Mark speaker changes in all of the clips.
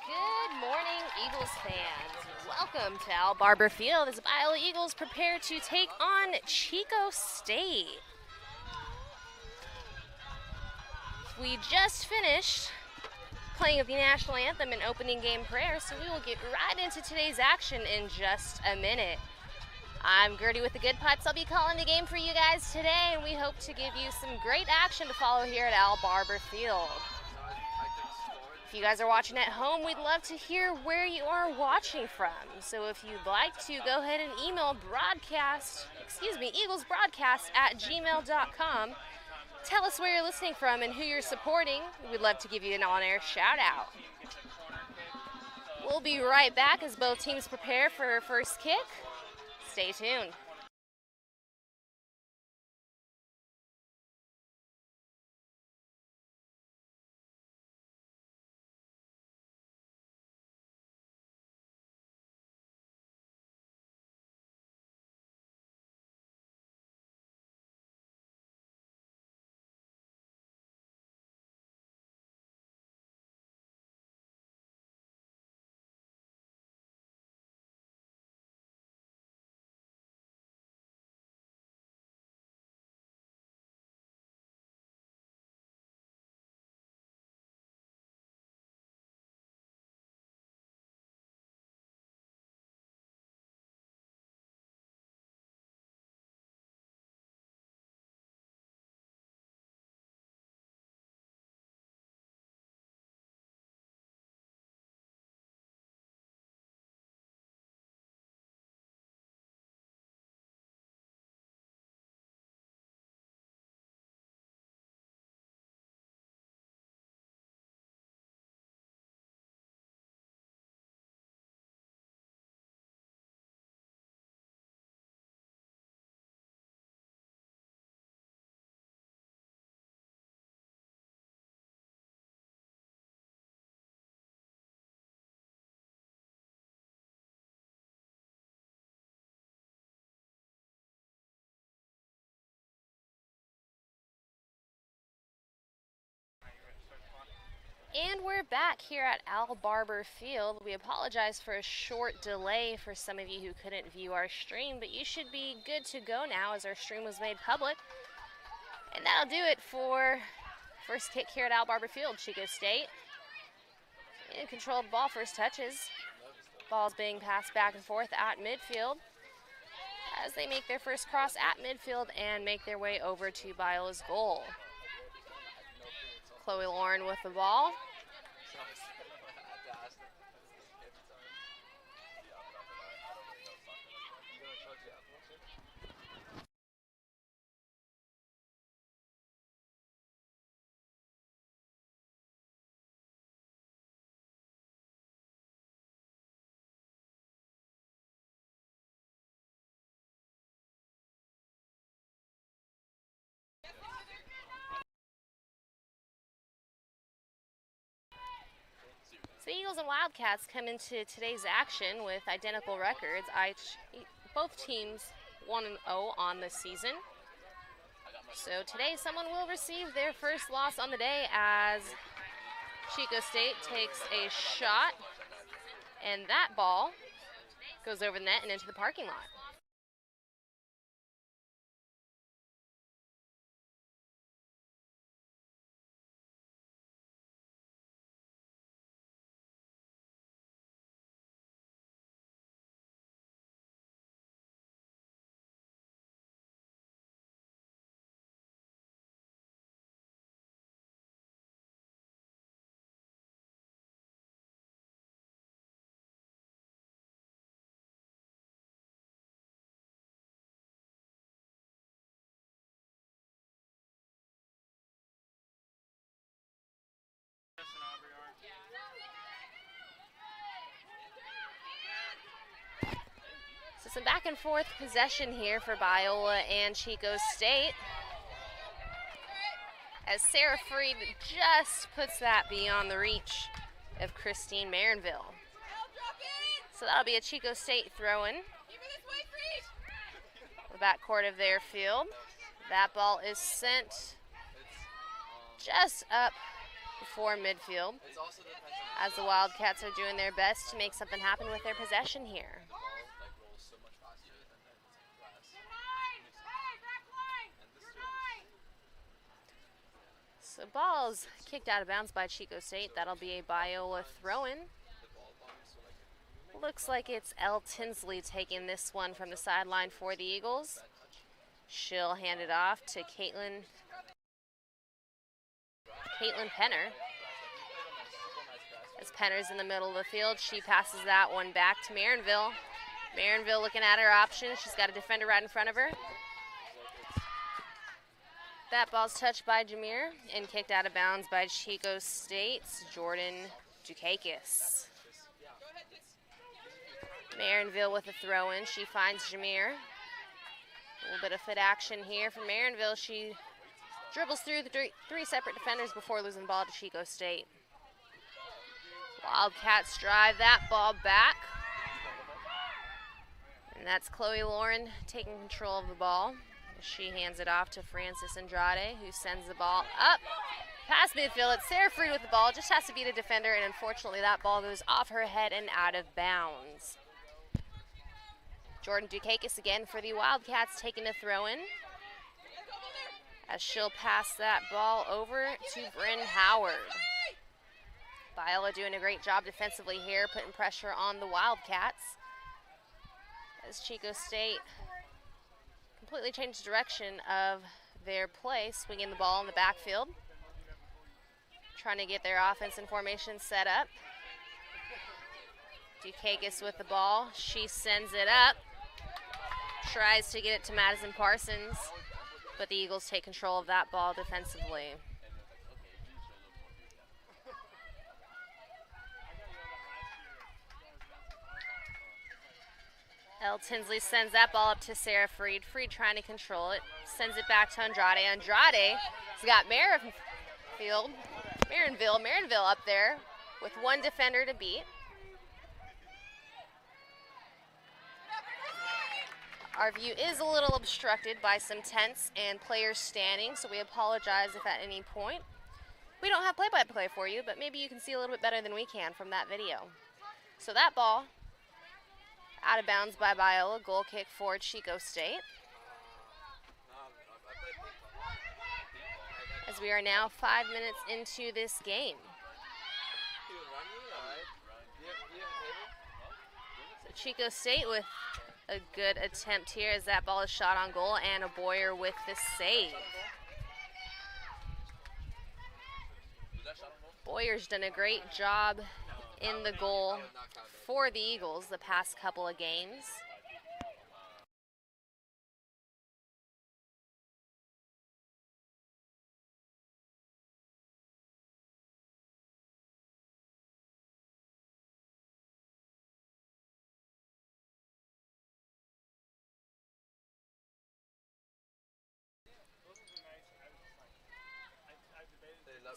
Speaker 1: Good morning, Eagles fans. Welcome to Al Barber Field as the Biola Eagles prepare to take on Chico State. We just finished playing of the national anthem and opening game prayer, so we will get right into today's action in just a minute. I'm Gertie with the Good Putts. I'll be calling the game for you guys today, and we hope to give you some great action to follow here at Al Barber Field. If you guys are watching at home, we'd love to hear where you are watching from. So if you'd like to, go ahead and email eaglesbroadcast@gmail.com. Tell us where you're listening from and who you're supporting. We'd love to give you an on-air shout out. We'll be right back as both teams prepare for first kick. Stay tuned. And we're back here at Al Barber Field. We apologize for a short delay for some of you who couldn't view our stream, but you should be good to go now as our stream was made public. And that'll do it for first kick here at Al Barber Field. Chico State in control of the ball, first touches. Ball's being passed back and forth at midfield as they make their first cross at midfield and make their way over to Biola's goal. Chloe Lauren with the ball. So the Eagles and Wildcats come into today's action with identical records. Both teams 1-0 on the season. So today someone will receive their first loss on the day as Chico State takes a shot, and that ball goes over the net and into the parking lot. So some back and forth possession here for Biola and Chico State, as Sarah Freed just puts that beyond the reach of Christine Marinville. So that'll be a Chico State throw-in. The backcourt of their field. That ball is sent just up before midfield, as the Wildcats are doing their best to make something happen with their possession here. So ball's kicked out of bounds by Chico State. That'll be a Biola throw-in. Looks like it's Elle Tinsley taking this one from the sideline for the Eagles. She'll hand it off to Caitlin Penner. As Penner's in the middle of the field, she passes that one back to Marinville. Marinville looking at her options. She's got a defender right in front of her. That ball's touched by Jameer and kicked out of bounds by Chico State's Jordan Dukakis. Marinville with a throw-in. She finds Jameer. A little bit of fit action here from Marinville. She dribbles through the three separate defenders before losing the ball to Chico State. Wildcats drive that ball back. And that's Chloe Lauren taking control of the ball. She hands it off to Frances Andrade, who sends the ball up past midfield. It's Sarah Freed with the ball. Just has to beat a defender, and unfortunately that ball goes off her head and out of bounds. Jordan Dukakis again for the Wildcats taking a throw-in, as she'll pass that ball over to Bryn Howard. Biola doing a great job defensively here, putting pressure on the Wildcats, as Chico State completely changed the direction of their play, swinging the ball in the backfield, trying to get their offense and formation set up. Dukakis with the ball. She sends it up, tries to get it to Madison Parsons, but the Eagles take control of that ball defensively. Elle Tinsley sends that ball up to Sarah Freed. Freed trying to control it. Sends it back to Andrade. Andrade's got Marinville up there with one defender to beat. Our view is a little obstructed by some tents and players standing, so we apologize if at any point we don't have play-by-play for you, but maybe you can see a little bit better than we can from that video. So that ball out of bounds by Biola, goal kick for Chico State. As we are now 5 minutes into this game. So Chico State with a good attempt here as that ball is shot on goal, and a Boyer with the save. Boyer's done a great job in the goal for the Eagles the past couple of games.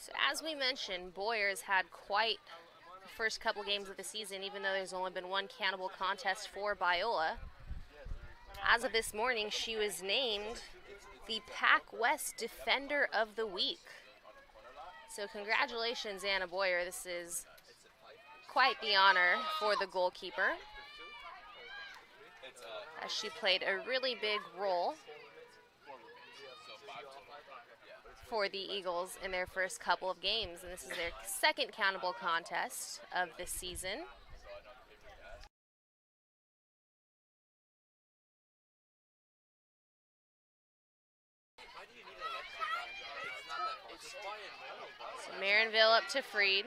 Speaker 1: So as we mentioned, Boyer's had quite the first couple games of the season, even though there's only been one cannibal contest for Biola. As of this morning, she was named the Pac West Defender of the Week. So congratulations, Anna Boyer. This is quite the honor for the goalkeeper, as she played a really big role for the Eagles in their first couple of games, and this is their second countable contest of the season. So Marinville up to Freed.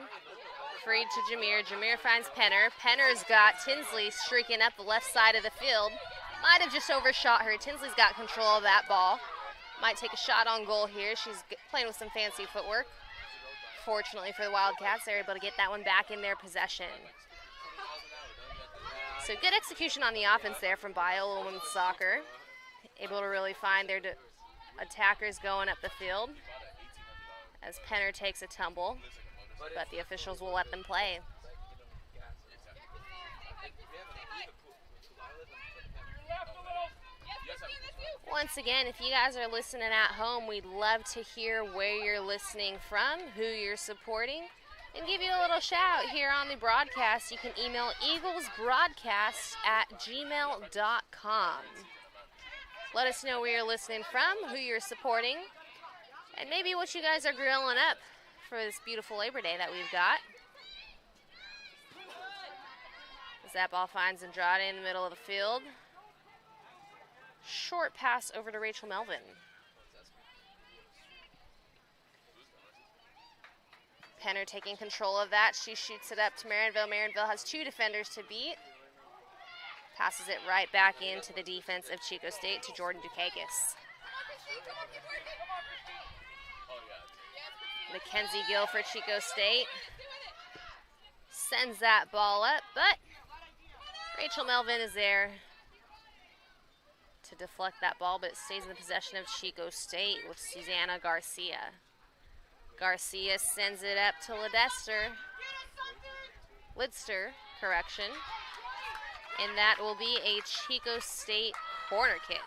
Speaker 1: Freed to Jameer. Jameer finds Penner. Penner's got Tinsley streaking up the left side of the field. Might have just overshot her. Tinsley's got control of that ball. Might take a shot on goal here. She's playing with some fancy footwork. Fortunately for the Wildcats, they're able to get that one back in their possession. So good execution on the offense there from Biola Women's Soccer. Able to really find their attackers going up the field, as Penner takes a tumble, but the officials will let them play. once again, if you guys are listening at home, we'd love to hear where you're listening from, who you're supporting, and give you a little shout here on the broadcast. You can email eaglesbroadcast@gmail.com. Let us know where you're listening from, who you're supporting, and maybe what you guys are grilling up for this beautiful Labor Day that we've got. As that ball finds Andrade in the middle of the field. Short pass over to Rachel Melvin. Penner taking control of that. She shoots it up to Marinville. Marinville has 2 defenders to beat. Passes it right back into the defense of Chico State to Jordan Dukakis. Mackenzie Gill for Chico State. Sends that ball up, but Rachel Melvin is there to deflect that ball, but it stays in the possession of Chico State with Susanna Garcia. Garcia sends it up to Lidster, and that will be a Chico State corner kick.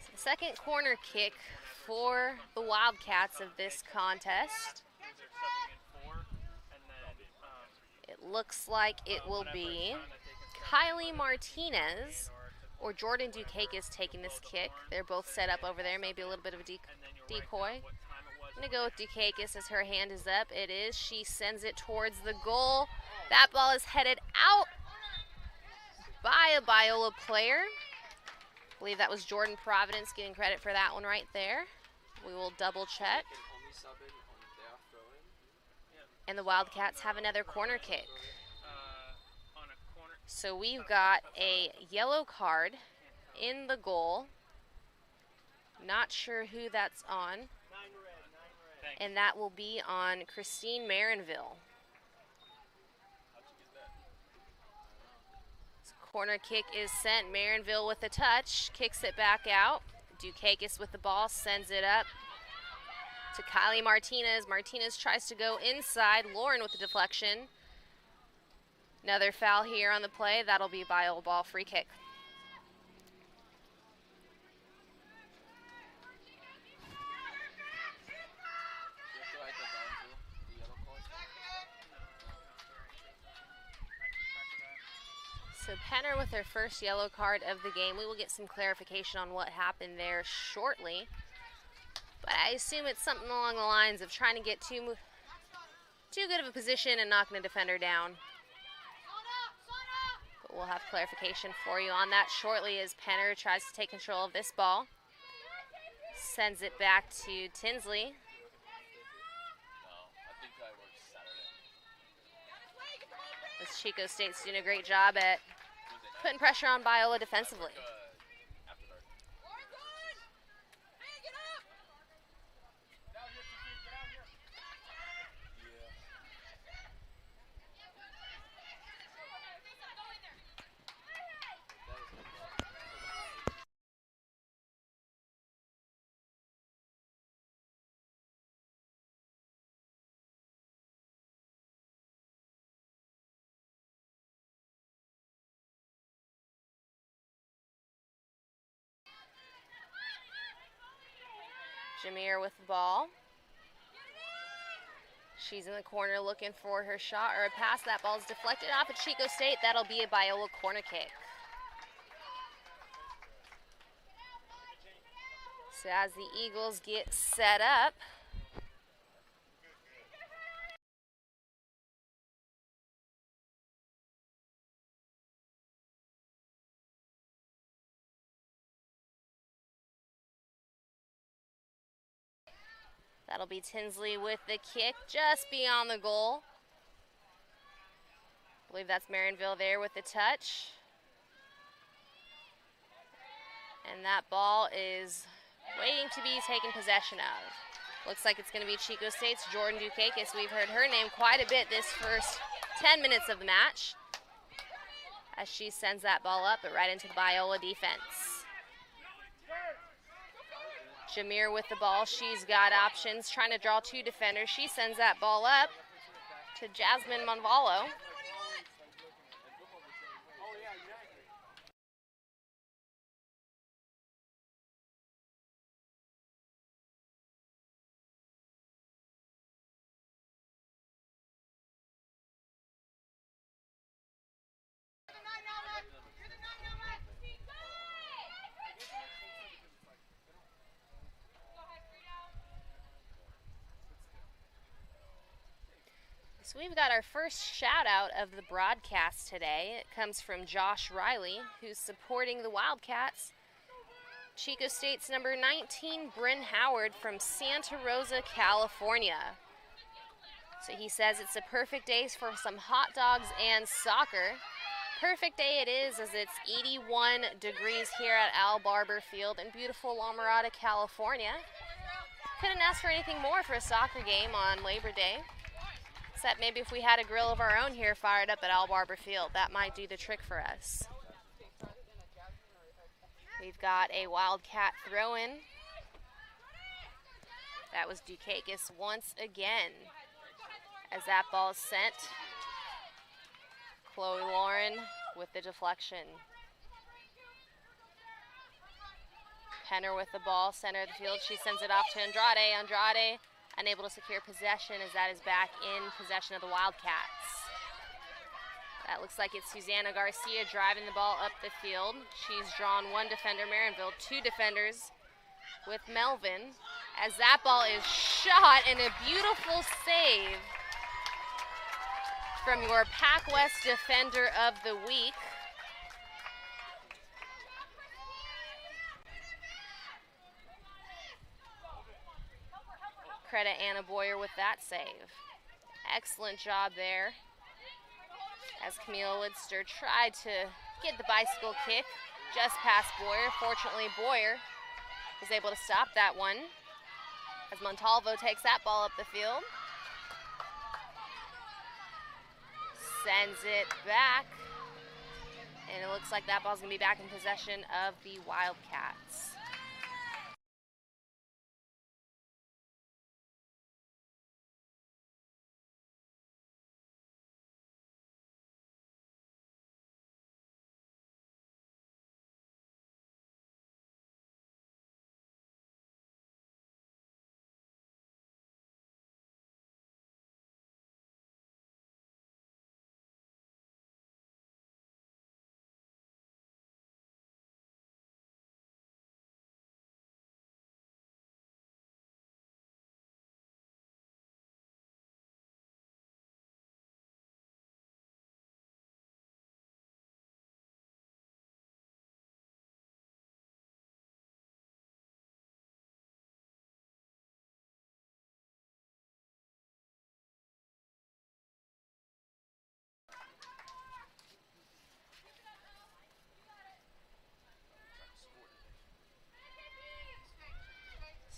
Speaker 1: So the second corner kick for the Wildcats of this contest. It looks like it will be Kylie Martinez or Jordan Dukakis taking this kick. They're both set up over there, maybe a little bit of a decoy. I'm going to go with Dukakis as her hand is up. It is. She sends it towards the goal. That ball is headed out by a Biola player. I believe that was Jordan Providence getting credit for that one right there. We will double check. And the Wildcats have another corner kick. So we've got a yellow card in the goal. Not sure who that's on. And that will be on Christine Marinville. So corner kick is sent. Marinville with the touch. Kicks it back out. Dukakis with the ball. Sends it up to Kylie Martinez. Martinez tries to go inside. Lauren with the deflection. Another foul here on the play. That'll be a Biola ball free kick. So Penner with her first yellow card of the game. We will get some clarification on what happened there shortly. But I assume it's something along the lines of trying to get too good of a position and knocking a defender down. But we'll have clarification for you on that shortly as Penner tries to take control of this ball. Sends it back to Tinsley. As Chico State's doing a great job at putting pressure on Biola defensively. Jameer with the ball. She's in the corner looking for her shot or a pass. That ball's deflected off at Chico State. That'll be a Biola corner kick. So as the Eagles get set up, that'll be Tinsley with the kick just beyond the goal. I believe that's Marinville there with the touch. And that ball is waiting to be taken possession of. Looks like it's going to be Chico State's Jordan Dukakis. We've heard her name quite a bit this first 10 minutes of the match as she sends that ball up, but right into the Biola defense. Jameer with the ball. She's got options, trying to draw 2 defenders. She sends that ball up to Jasmine Monvallo. So we've got our first shout out of the broadcast today. It comes from Josh Riley, who's supporting the Wildcats. Chico State's number 19, Bryn Howard from Santa Rosa, California. So he says it's a perfect day for some hot dogs and soccer. Perfect day it is, as it's 81 degrees here at Al Barber Field in beautiful La Mirada, California. Couldn't ask for anything more for a soccer game on Labor Day. Except maybe if we had a grill of our own here fired up at Al Barber Field, that might do the trick for us. We've got a Wildcat throw-in. That was Dukakis once again. As that ball is sent, Chloe Lauren with the deflection. Penner with the ball, center of the field. She sends it off to Andrade. Andrade unable to secure possession, as that is back in possession of the Wildcats. That looks like it's Susanna Garcia driving the ball up the field. She's drawn one defender, Marinville, two defenders with Melvin, as that ball is shot, and a beautiful save from your Pac West Defender of the Week. Credit Anna Boyer with that save. Excellent job there, as Camille Lidster tried to get the bicycle kick just past Boyer. Fortunately, Boyer was able to stop that one, as Montalvo takes that ball up the field. Sends it back, and it looks like that ball's going to be back in possession of the Wildcats.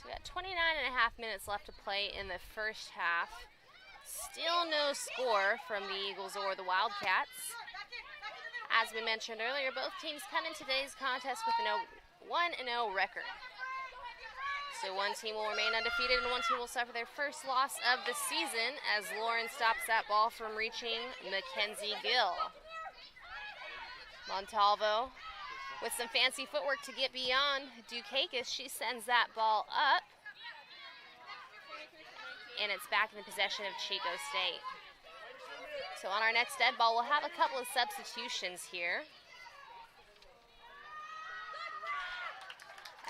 Speaker 1: So we got 29 and a half minutes left to play in the first half. Still no score from the Eagles or the Wildcats. As we mentioned earlier, both teams come in today's contest with a 1-0 record. So one team will remain undefeated and one team will suffer their first loss of the season, as Lauren stops that ball from reaching Mackenzie Gill. Montalvo with some fancy footwork to get beyond Dukakis. She sends that ball up, and it's back in the possession of Chico State. So on our next dead ball, we'll have a couple of substitutions here,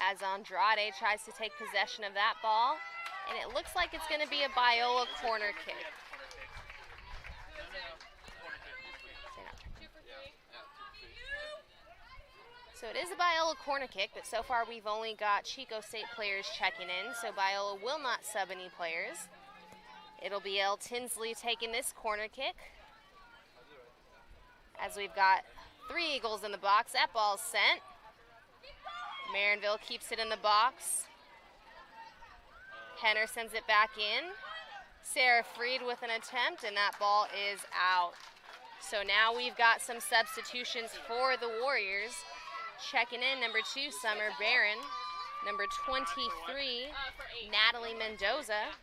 Speaker 1: as Andrade tries to take possession of that ball, and it looks like it's going to be a Biola corner kick. So it is a Biola corner kick, but so far we've only got Chico State players checking in, so Biola will not sub any players. It'll be El Tinsley taking this corner kick, as we've got 3 Eagles in the box. That ball's sent. Marinville keeps it in the box. Henner sends it back in. Sarah Freed with an attempt, and that ball is out. So now we've got some substitutions for the Warriors. Checking in, number 2, Summer Barron. Number 23, Natalie Mendoza.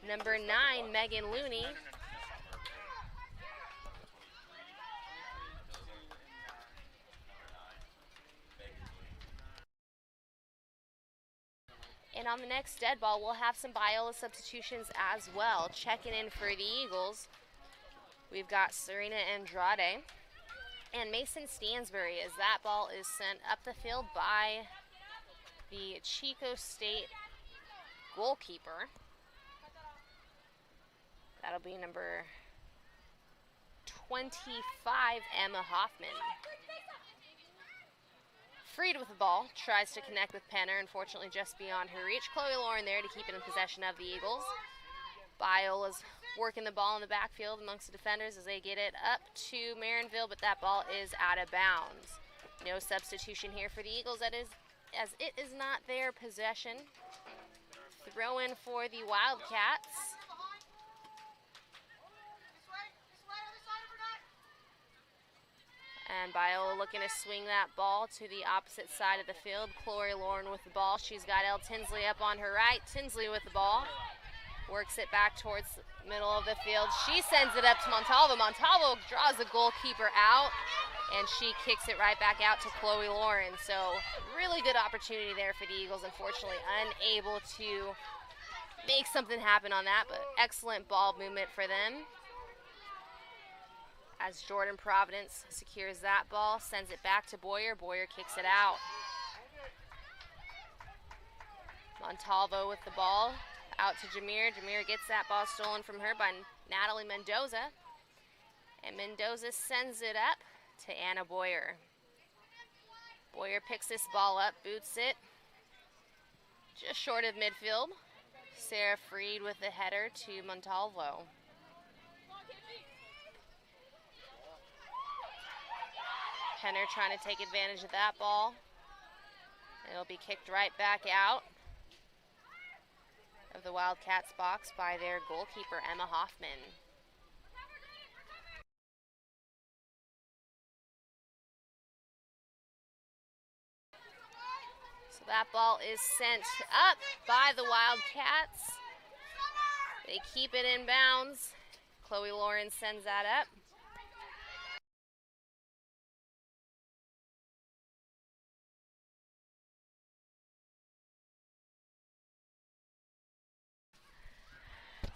Speaker 1: Number 9, Megan Looney. And on the next dead ball, we'll have some Biola substitutions as well. Checking in for the Eagles, we've got Serena Andrade and Mason Stansbury, as that ball is sent up the field by the Chico State goalkeeper. That'll be number 25, Emma Hoffman. Freed with the ball, tries to connect with Penner, unfortunately just beyond her reach. Chloe Lauren there to keep it in possession of the Eagles. Biola's working the ball in the backfield amongst the defenders as they get it up to Marinville, but that ball is out of bounds. No substitution here for the Eagles, as it is not their possession. Throw in for the Wildcats. And Biola looking to swing that ball to the opposite side of the field. Chloe Lauren with the ball. She's got Elle Tinsley up on her right. Tinsley with the ball. Works it back towards the middle of the field. She sends it up to Montalvo. Montalvo draws the goalkeeper out, and she kicks it right back out to Chloe Lauren. So really good opportunity there for the Eagles. Unfortunately, unable to make something happen on that, but excellent ball movement for them. As Jordan Providence secures that ball, sends it back to Boyer. Boyer kicks it out. Montalvo with the ball, out to Jameer. Jameer gets that ball stolen from her by Natalie Mendoza. And Mendoza sends it up to Anna Boyer. Boyer picks this ball up, boots it, just short of midfield. Sarah Freed with the header to Montalvo. Penner trying to take advantage of that ball. It'll be kicked right back out of the Wildcats box by their goalkeeper, Emma Hoffman. So that ball is sent up by the Wildcats. They keep it in bounds. Chloe Lauren sends that up.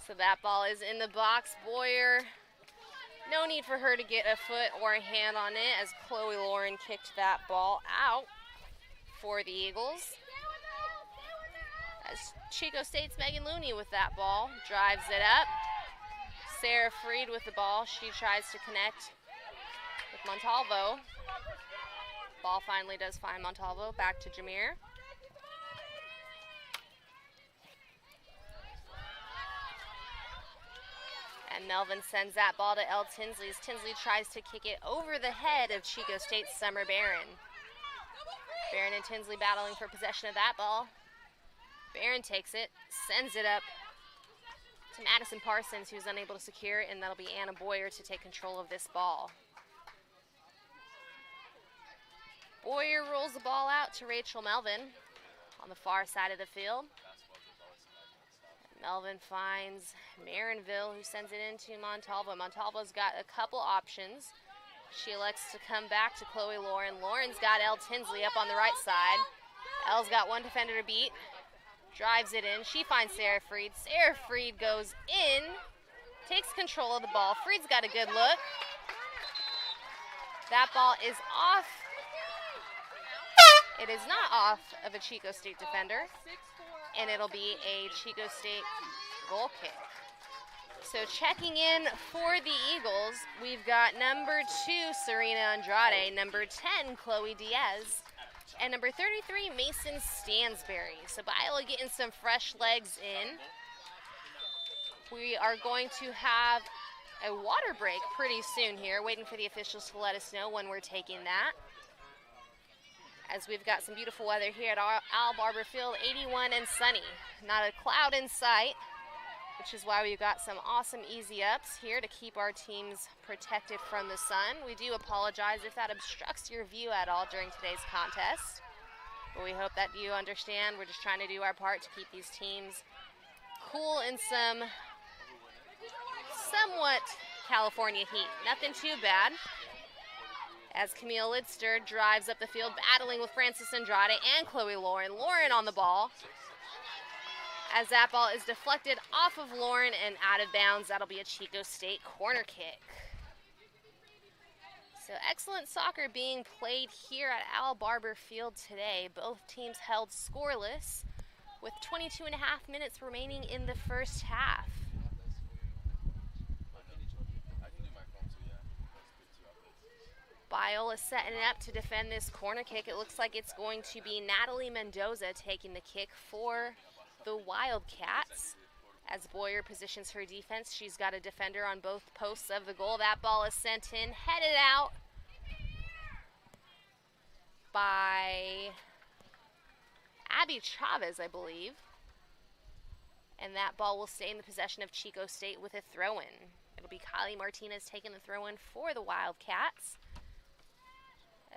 Speaker 1: So that ball is in the box. Boyer, no need for her to get a foot or a hand on it as Chloe Lauren kicked that ball out for the Eagles. As Chico State's Megan Looney with that ball, drives it up. Sarah Freed with the ball. She tries to connect with Montalvo. Ball finally does find Montalvo. Back to Jameer. And Melvin sends that ball to Elle Tinsley as Tinsley tries to kick it over the head of Chico State's Summer Barron. Barron and Tinsley battling for possession of that ball. Barron takes it, sends it up to Madison Parsons, who's unable to secure it, and that'll be Anna Boyer to take control of this ball. Boyer rolls the ball out to Rachel Melvin on the far side of the field. Melvin finds Marinville, who sends it into Montalvo. Montalvo's got a couple options. She elects to come back to Chloe Lauren. Lauren's got Elle Tinsley up on the right side. Elle's got one defender to beat. Drives it in. She finds Sarah Freed. Sarah Freed goes in, takes control of the ball. Freed's got a good look. That ball is off. It is not off of a Chico State defender, and it'll be a Chico State goal kick. So checking in for the Eagles, we've got number 2, Serena Andrade, number 10, Chloe Diaz, and number 33, Mason Stansberry. So Biola getting some fresh legs in. We are going to have a water break pretty soon here, waiting for the officials to let us know when we're taking that. As we've got some beautiful weather here at Al Barber Field, 81 and sunny. Not a cloud in sight, which is why we've got some awesome easy ups here to keep our teams protected from the sun. We do apologize if that obstructs your view at all during today's contest, but we hope that you understand. We're just trying to do our part to keep these teams cool in some somewhat California heat. Nothing too bad. As Camille Lidster drives up the field, battling with Frances Andrade and Chloe Lauren. Lauren on the ball. As that ball is deflected off of Lauren and out of bounds, that'll be a Chico State corner kick. So excellent soccer being played here at Al Barber Field today. Both teams held scoreless with 22.5 minutes remaining in the first half. Biola setting it up to defend this corner kick. It looks like it's going to be Natalie Mendoza taking the kick for the Wildcats. As Boyer positions her defense, she's got a defender on both posts of the goal. That ball is sent in, headed out by Abby Chavez, I believe. And that ball will stay in the possession of Chico State with a throw-in. It'll be Kylie Martinez taking the throw-in for the Wildcats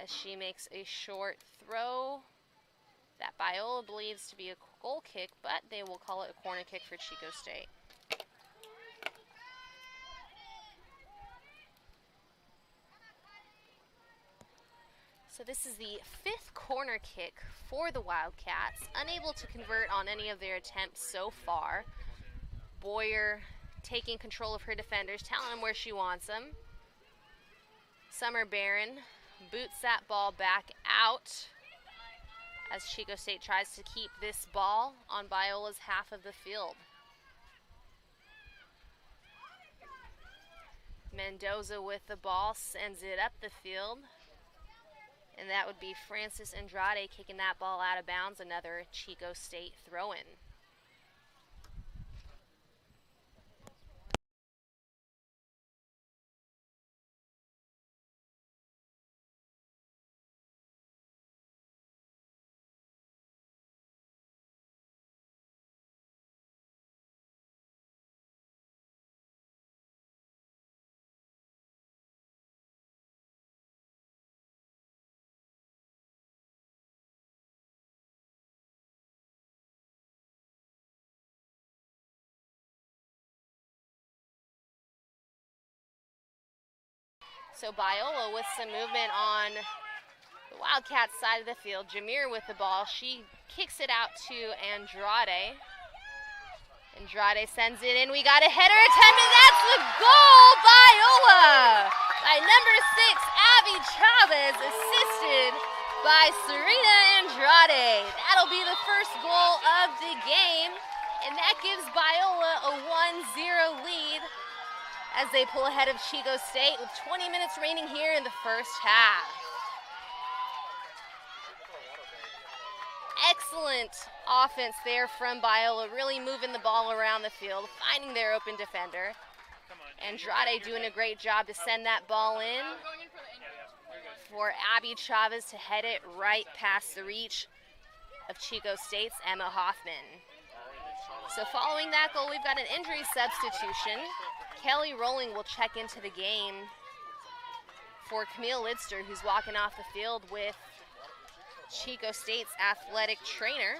Speaker 1: as she makes a short throw that Biola believes to be a goal kick, but they will call it a corner kick for Chico State. So this is the 5th corner kick for the Wildcats, unable to convert on any of their attempts so far. Boyer taking control of her defenders, telling them where she wants them. Summer Barron boots that ball back out as Chico State tries to keep this ball on Biola's half of the field. Mendoza with the ball sends it up the field. And that would be Frances Andrade kicking that ball out of bounds, another Chico State throw-in. So Biola with some movement on the Wildcats side of the field. Jameer with the ball. She kicks it out to Andrade. Andrade sends it in. We got a header attempt, and that's the goal! Biola by number 6, Abby Chavez, assisted by Serena Andrade. That'll be the first goal of the game, and that gives Biola a 1-0 lead as they pull ahead of Chico State with 20 minutes remaining here in the first half. Excellent offense there from Biola, really moving the ball around the field, finding their open defender. Andrade doing a great job to send that ball in for Abby Chavez to head it right past the reach of Chico State's Emma Hoffman. So following that goal, we've got an injury substitution. Kelly Rowling will check into the game for Camille Lidster, who's walking off the field with Chico State's athletic trainer.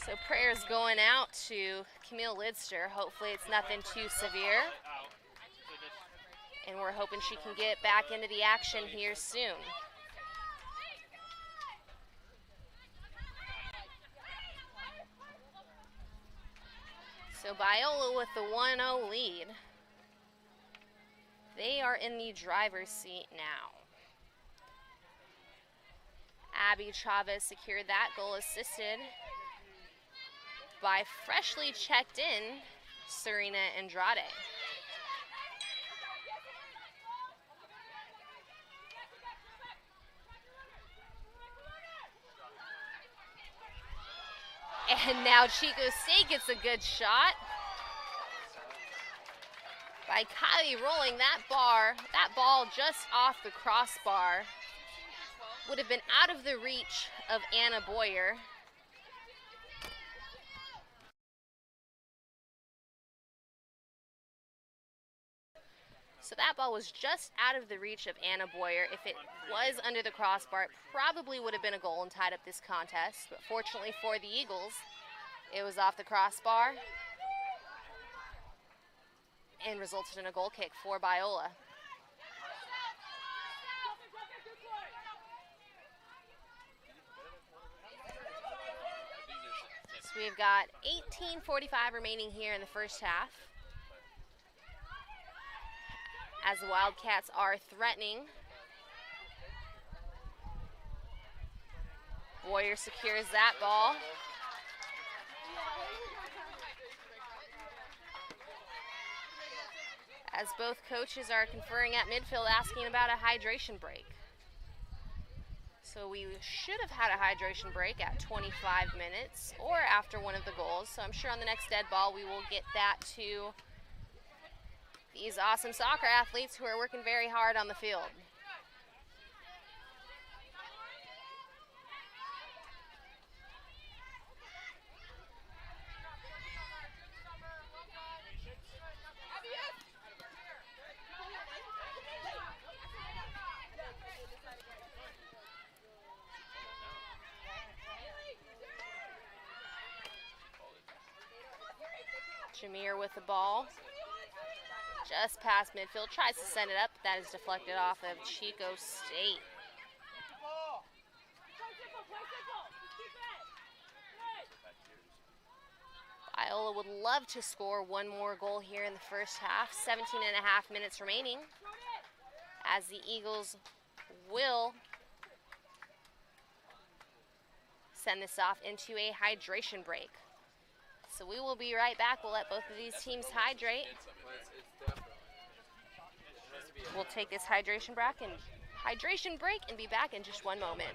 Speaker 1: So prayers going out to Camille Lidster. Hopefully it's nothing too severe. And we're hoping she can get back into the action here soon. So Biola with the 1-0 lead. They are in the driver's seat now. Abby Chavez secured that goal, assisted by freshly checked in Serena Andrade. And now Chico State gets a good shot by Kylie Rowling. That ball just off the crossbar would have been out of the reach of Anna Boyer. So that ball was just out of the reach of Anna Boyer. If it was under the crossbar, it probably would have been a goal and tied up this contest. But fortunately for the Eagles, it was off the crossbar and resulted in a goal kick for Biola. So we've got 18:45 remaining here in the first half, as the Wildcats are threatening. Boyer secures that ball. as both coaches are conferring at midfield, asking about a hydration break. So we should have had a hydration break at 25 minutes or after one of the goals. So I'm sure on the next dead ball we will get that to these awesome soccer athletes who are working very hard on the field. Jameer with the ball. Just past midfield, tries to send it up, but that is deflected off of Chico State. Biola would love to score one more goal here in the first half. 17.5 minutes remaining, as the Eagles will send this off into a hydration break. So we will be right back. We'll let both of these teams hydrate. We'll take this hydration break and be back in just one moment.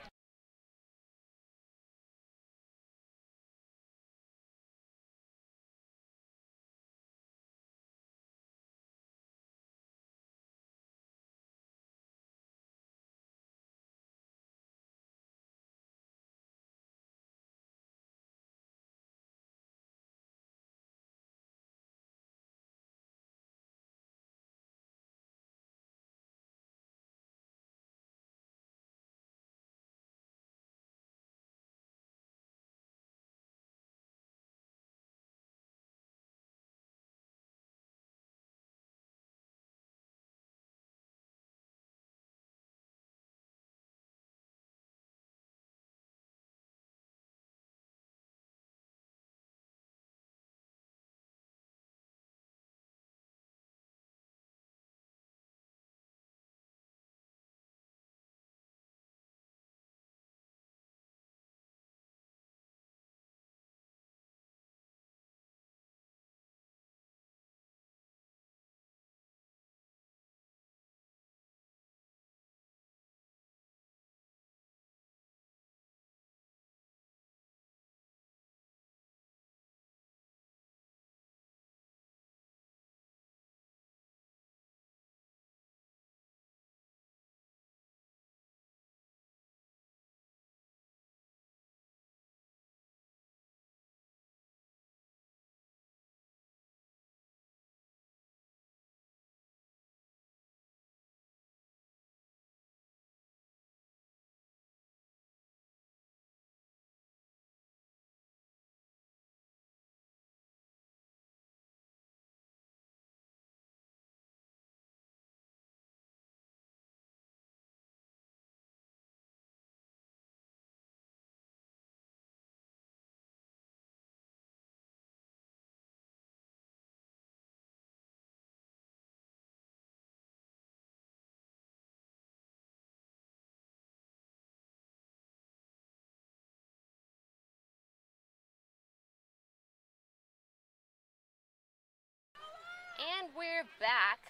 Speaker 1: And we're back.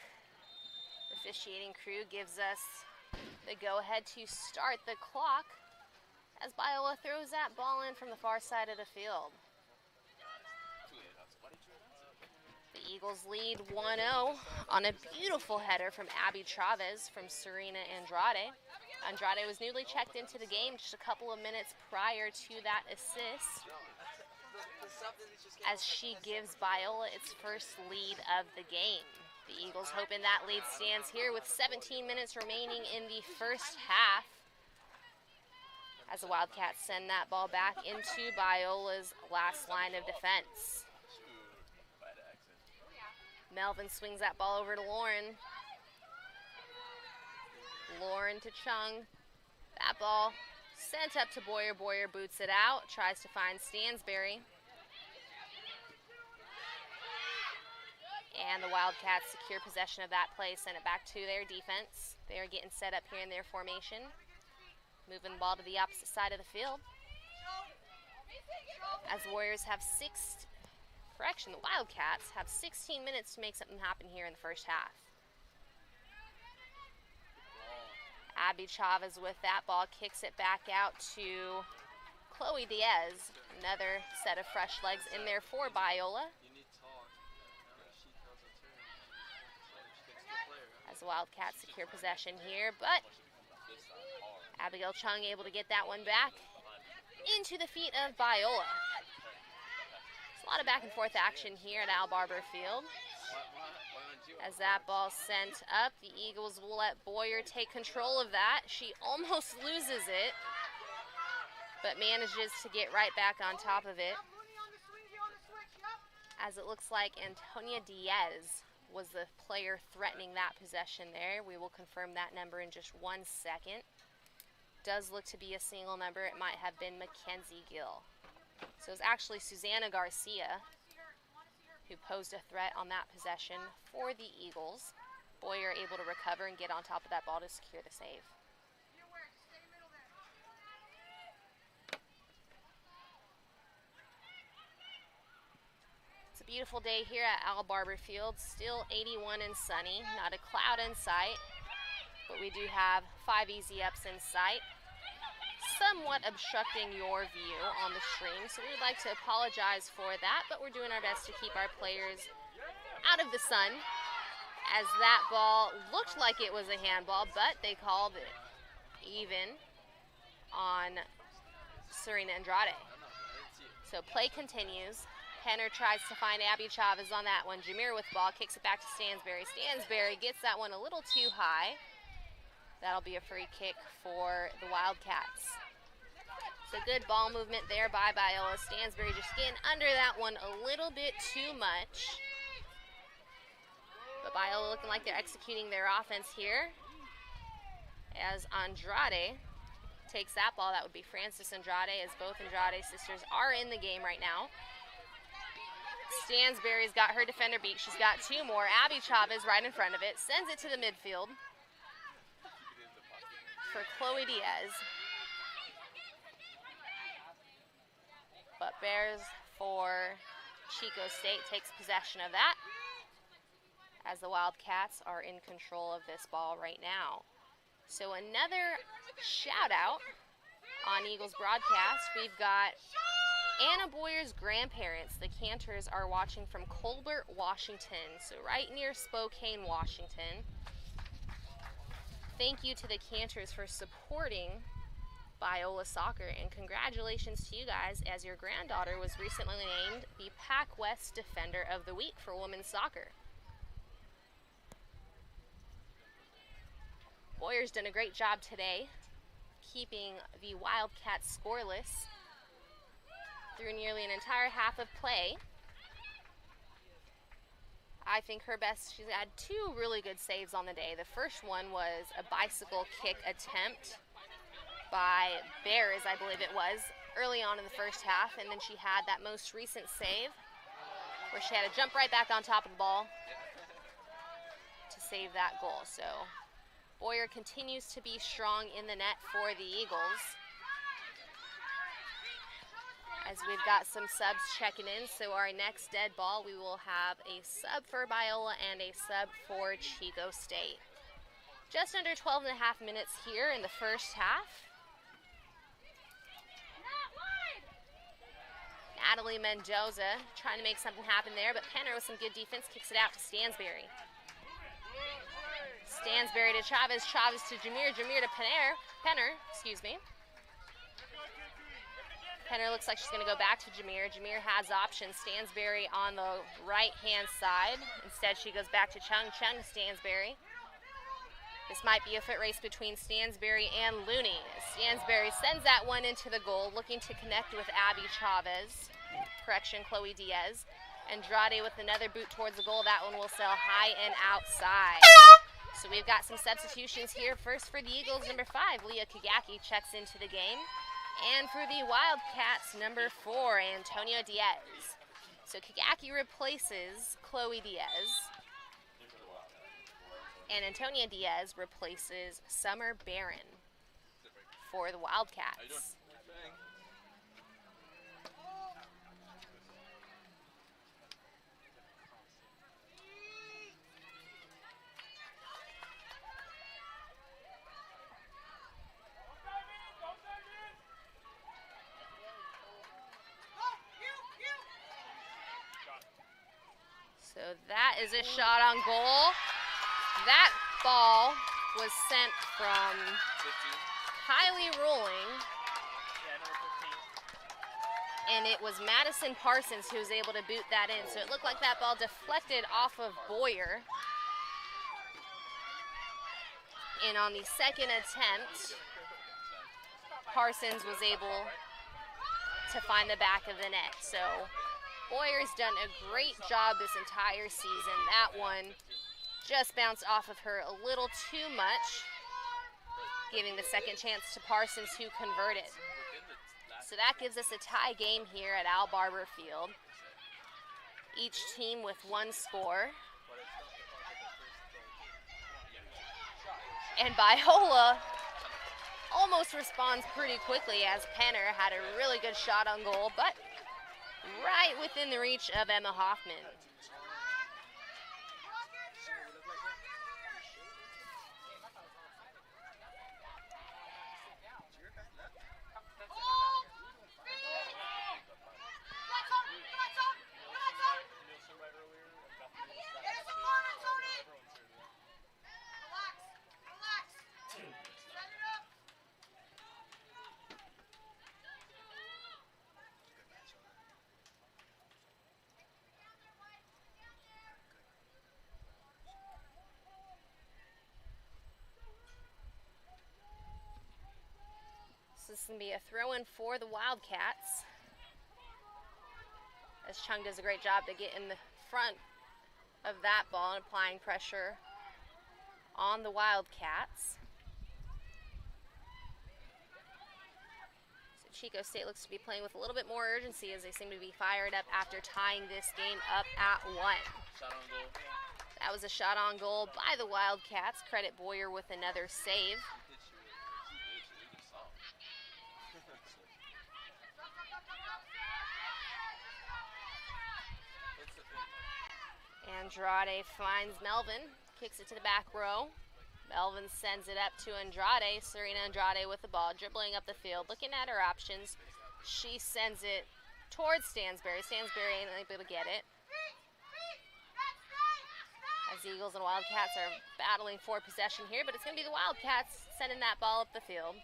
Speaker 1: The officiating crew gives us the go-ahead to start the clock as Biola throws that ball in from the far side of the field. The Eagles lead 1-0 on a beautiful header from Abby Chavez from Serena Andrade. Andrade was newly checked into the game just a couple of minutes prior to that assist, as she gives Biola its first lead of the game. The Eagles hoping that lead stands here with 17 minutes remaining in the first half, as the Wildcats send that ball back into Biola's last line of defense. Melvin swings that ball over to Lauren. Lauren to Chung. That ball sent up to Boyer. Boyer boots it out, tries to find Stansberry. And the Wildcats secure possession of that play, send it back to their defense. They are getting set up here in their formation. Moving the ball to the opposite side of the field, as the Warriors have 6 correction, the Wildcats have 16 minutes to make something happen here in the first half. Abby Chavez with that ball, kicks it back out to Chloe Diaz. Another set of fresh legs in there for Biola. As the Wildcats secure possession here, but Abigail Chung able to get that one back into the feet of Biola. There's a lot of back and forth action here at Al Barber Field. As that ball sent up, the Eagles will let Boyer take control of that. She almost loses it, but manages to get right back on top of it. As it looks like Antonia Diaz was the player threatening that possession there. We will confirm that number in just 1 second. Does look to be a single number. It might have been Mackenzie Gill. So it was actually Susanna Garcia who posed a threat on that possession for the Eagles. Boyer able to recover and get on top of that ball to secure the save. It's a beautiful day here at Al Barber Field. Still 81 and sunny, not a cloud in sight, but we do have 5 easy ups in sight, somewhat obstructing your view on the stream, so we would like to apologize for that, but we're doing our best to keep our players out of the sun, as that ball looked like it was a handball, but they called it even on Serena Andrade. So play continues. Henner tries to find Abby Chavez on that one. Jameer with ball, kicks it back to Stansberry. Stansberry gets that one a little too high. That'll be a free kick for the Wildcats. So good ball movement there by Biola. Stansberry just getting under that one a little bit too much. But Biola looking like they're executing their offense here. As Andrade takes that ball, that would be Frances Andrade, as both Andrade sisters are in the game right now. Stansberry's got her defender beat. She's got 2 more. Abby Chavez right in front of it. Sends it to the midfield for Chloe Diaz. But Bears for Chico State takes possession of that, as the Wildcats are in control of this ball right now. So another shout out on Eagles broadcast. We've got Anna Boyer's grandparents. The Cantors are watching from Colbert, Washington, so right near Spokane, Washington. Thank you to the Cantors for supporting Biola Soccer, and congratulations to you guys, as your granddaughter was recently named the Pac West Defender of the Week for women's soccer. Boyer's done a great job today keeping the Wildcats scoreless through nearly an entire half of play. I think her best, she's had 2 really good saves on the day. The first one was a bicycle kick attempt by Bears, I believe it was, early on in the first half, and then she had that most recent save where she had to jump right back on top of the ball to save that goal. So Boyer continues to be strong in the net for the Eagles. As we've got some subs checking in, so our next dead ball, we will have a sub for Biola and a sub for Chico State. Just under 12 and a half minutes here in the first half. Natalie Mendoza trying to make something happen there, but Penner with some good defense kicks it out to Stansberry. Stansberry to Chavez, Chavez to Jameer, Jameer to Penner, excuse me. Penner looks like she's going to go back to Jameer. Jameer has options. Stansberry on the right-hand side. Instead, she goes back to Chung. Chung to Stansberry. This might be a foot race between Stansberry and Looney. Stansberry sends that one into the goal, looking to connect with Abby Chavez. Correction, Chloe Diaz. Andrade with another boot towards the goal. That one will sail high and outside. So we've got some substitutions here. First for the Eagles, number 5, Leah Kagaki checks into the game. And for the Wildcats, number 4, Antonio Diaz. So Kagaki replaces Chloe Diaz. And Antonia Diaz replaces Summer Barron for the Wildcats. that is a shot on goal. That ball was sent from
Speaker 2: 15.
Speaker 1: Kylie Rolling. And it was Madison Parsons who was able to boot that in. So it looked like that ball deflected off of Boyer. And on the second attempt, Parsons was able to find the back of the net. So Boyer's done a great job this entire season. That one just bounced off of her a little too much, giving the second chance to Parsons, who converted. So that gives us a tie game here at Al Barber Field. Each team with one score. And Biola almost responds pretty quickly, as Penner had a really good shot on goal, but right within the reach of Emma Hoffman. This is going to be a throw-in for the Wildcats, as Chung does a great job to get in the front of that ball and applying pressure on the Wildcats. So Chico State looks to be playing with a little bit more urgency, as they seem to be fired up after tying this game up at 1.
Speaker 2: Shot on goal.
Speaker 1: That was a shot on goal by the Wildcats. Credit Boyer with another save. Andrade finds Melvin, kicks it to the back row. Melvin sends it up to Andrade. Serena Andrade with the ball, dribbling up the field, looking at her options. She sends it towards Stansberry. Stansberry ain't able to get it, as the Eagles and Wildcats are battling for possession here, but it's going to be the Wildcats sending that ball up the field.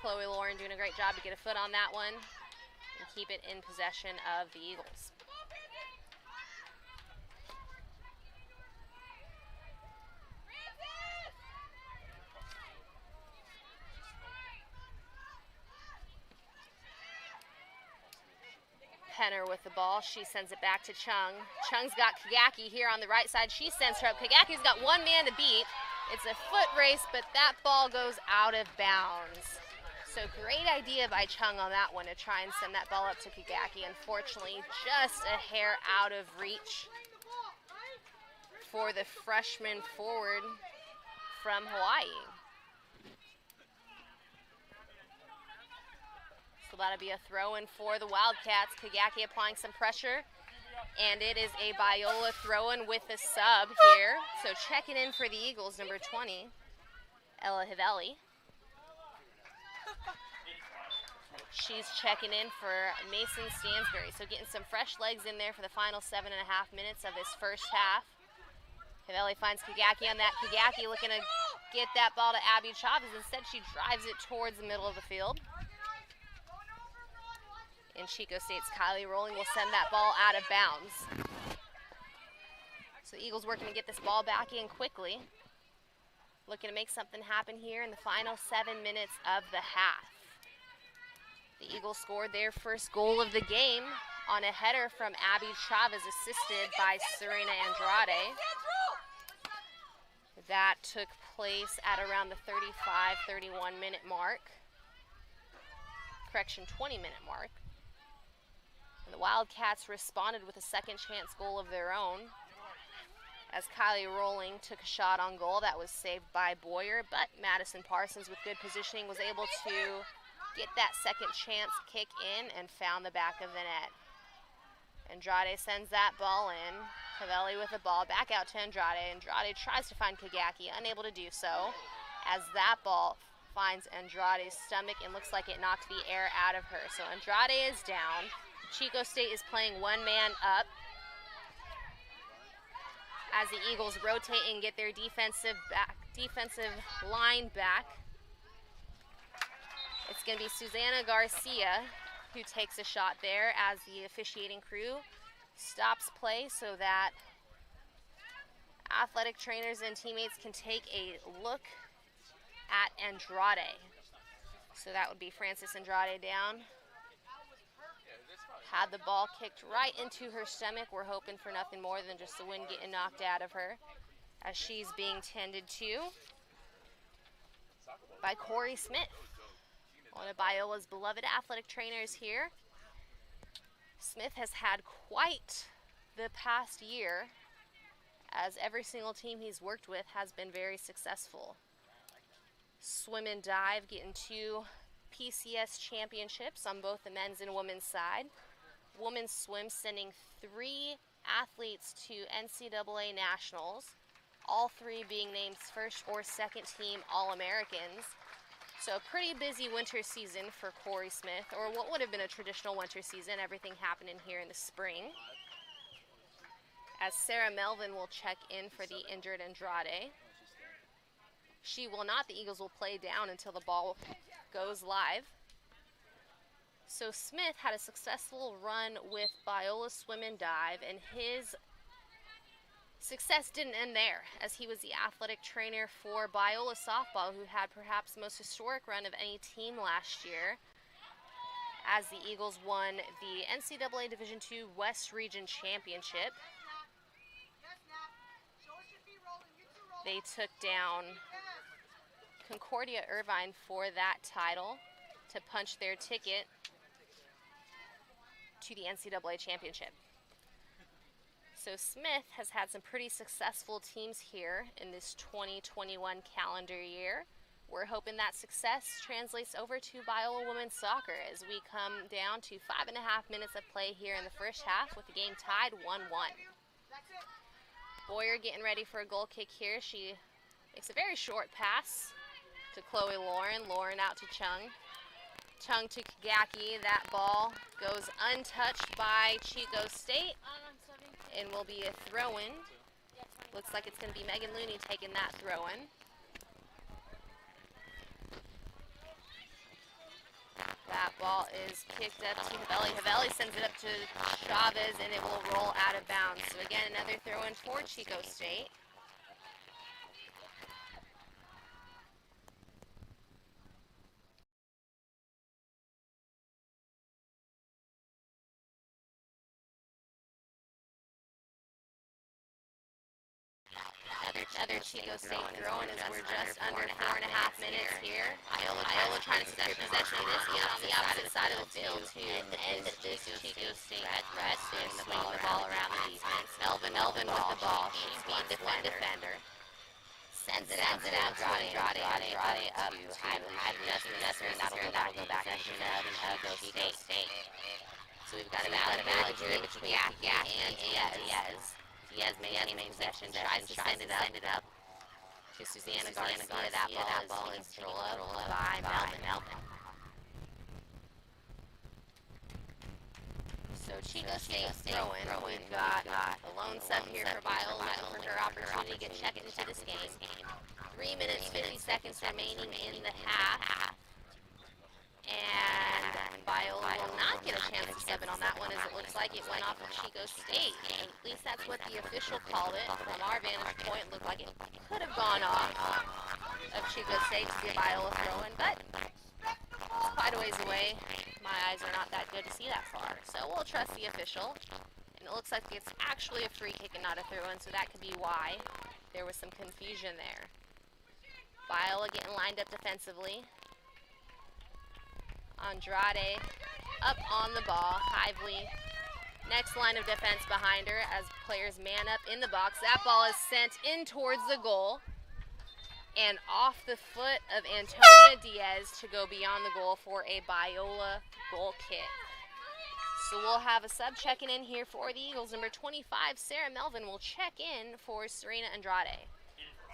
Speaker 1: Chloe Lauren doing a great job to get a foot on that one and keep it in possession of the Eagles. Penner with the ball. She sends it back to Chung. Chung's got Kagaki here on the right side. She sends her up. Kagaki's got one man to beat. It's a foot race, but that ball goes out of bounds. So great idea by Chung on that one to try and send that ball up to Kagaki. Unfortunately, just a hair out of reach for the freshman forward from Hawaii. So that'll be a throw-in for the Wildcats. Kagaki applying some pressure, and it is a Biola throw-in with a sub here. So checking in for the Eagles, number 20, Ella Hivelli. She's checking in for Mason Stansberry. So getting some fresh legs in there for the final 7.5 minutes of this first half. Hivelli finds Kagaki on that. Kagaki looking to get that ball to Abby Chavez. Instead, she drives it towards the middle of the field. And Chico State's Kylie Rolling will send that ball out of bounds. So the Eagles working to get this ball back in quickly. Looking to make something happen here in the final 7 minutes of the half. The Eagles scored their first goal of the game on a header from Abby Chavez, assisted by Serena Andrade. That took place at around the 35-31 minute mark. Correction, 20-minute mark. And the Wildcats responded with a second chance goal of their own, as Kylie Rolling took a shot on goal that was saved by Boyer, but Madison Parsons with good positioning was able to get that second chance kick in and found the back of the net. Andrade sends that ball in. Hivelli with the ball back out to Andrade. Andrade tries to find Kagaki, unable to do so, as that ball finds Andrade's stomach and looks like it knocked the air out of her. So Andrade is down. Chico State is playing one man up. as the Eagles rotate and get their defensive line back. It's going to be Susanna Garcia who takes a shot there as the officiating crew stops play so that athletic trainers and teammates can take a look at Andrade. So that would be Frances Andrade down. Had the ball kicked right into her stomach. We're hoping for nothing more than just the wind getting knocked out of her as she's being tended to by Corey Smith, one of Biola's beloved athletic trainers here. Smith has had quite the past year, as every single team he's worked with has been very successful. Swim and dive getting 2 PCS championships on both the men's and women's side. Women's swim sending 3 athletes to NCAA Nationals, all 3 being named first or second team All-Americans. So a pretty busy winter season for Corey Smith, or what would have been a traditional winter season, everything happening here in the spring. As Sarah Melvin will check in for the injured Andrade. She will not. The Eagles will play down until the ball goes live. So Smith had a successful run with Biola Swim and Dive, and his success didn't end there, as he was the athletic trainer for Biola Softball, who had perhaps the most historic run of any team last year, as the Eagles won the NCAA Division II West Region Championship. They took down Concordia Irvine for that title to punch their ticket to the NCAA Championship. So Smith has had some pretty successful teams here in this 2021 calendar year. We're hoping that success translates over to Biola women's soccer as we come down to 5.5 minutes of play here in the first half with the game tied 1-1. Boyer getting ready for a goal kick here. She makes a very short pass to Chloe Lauren. Lauren out to Chung. Chung to Kagaki. That ball goes untouched by Chico State and will be a throw-in. Looks like it's going to be Megan Looney taking that throw-in. That ball is kicked up to Havelli. Havelli sends it up to Chavez, and it will roll out of bounds. So again, another throw-in for Chico State. Another Chico State throw-in as we're just under 4.5 minutes here. Biola trying to set possession of this on the opposite side of the field to end this Chico State threat, swinging the ball around the defense. Melvin with the ball. She's being one defender. Sends it out. Andrade up to Nestor. That'll go back in Chico State. So we've got a valid here between Kagaki and Diaz. Diaz main possession, tries to send it up to Susanna Garcia. That ball is controlled by Melvin. So Chico State throwing. We've got a lone sub here for Biola looking for her opportunity to get checked into this game. 3 minutes, 50 seconds remaining in the half. And Biola will not get a chance to sub in on that one, as it looks like it went off of Chico State. At least that's what the official called it. From our vantage point, it looked like it could have gone off of Chico State to see a Biola throw-in, but it's quite a ways away. My eyes are not that good to see that far. So we'll trust the official. And it looks like it's actually a free kick and not a throw-in, so that could be why there was some confusion there. Biola getting lined up defensively. Andrade up on the ball. Hively, next line of defense behind her as players man up in the box. That ball is sent in towards the goal and off the foot of Antonia Diaz to go beyond the goal for a Biola goal kick. So we'll have a sub checking in here for the Eagles. Number 25, Sarah Melvin, will check in for Serena Andrade.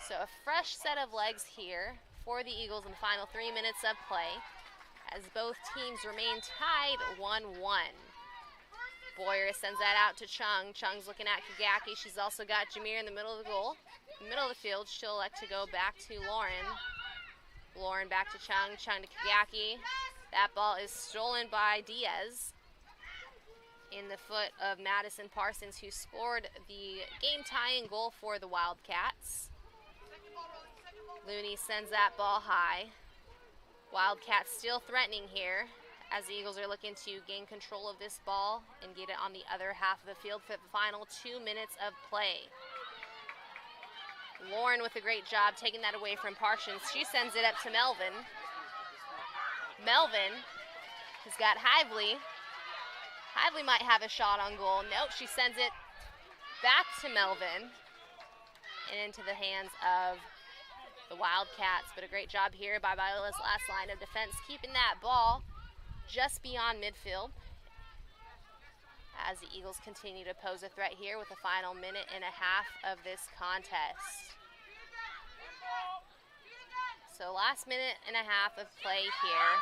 Speaker 1: So a fresh set of legs here for the Eagles in the final 3 minutes of play, as both teams remain tied 1-1. Boyer sends that out to Chung. Chung's looking at Kagaki. She's also got Jameer in the middle of the goal. Middle of the field, she'll elect to go back to Lauren. Lauren back to Chung. Chung to Kagaki. That ball is stolen by Diaz in the foot of Madison Parsons, who scored the game-tying goal for the Wildcats. Looney sends that ball high. Wildcats still threatening here as the Eagles are looking to gain control of this ball and get it on the other half of the field for the final 2 minutes of play. Lauren with a great job taking that away from Parsons. She sends it up to Melvin. Melvin has got Hively. Hively might have a shot on goal. Nope, she sends it back to Melvin and into the hands of the Wildcats. But a great job here by Biola's last line of defense, keeping that ball just beyond midfield as the Eagles continue to pose a threat here with the final minute and a half of this contest. So last minute and a half of play here.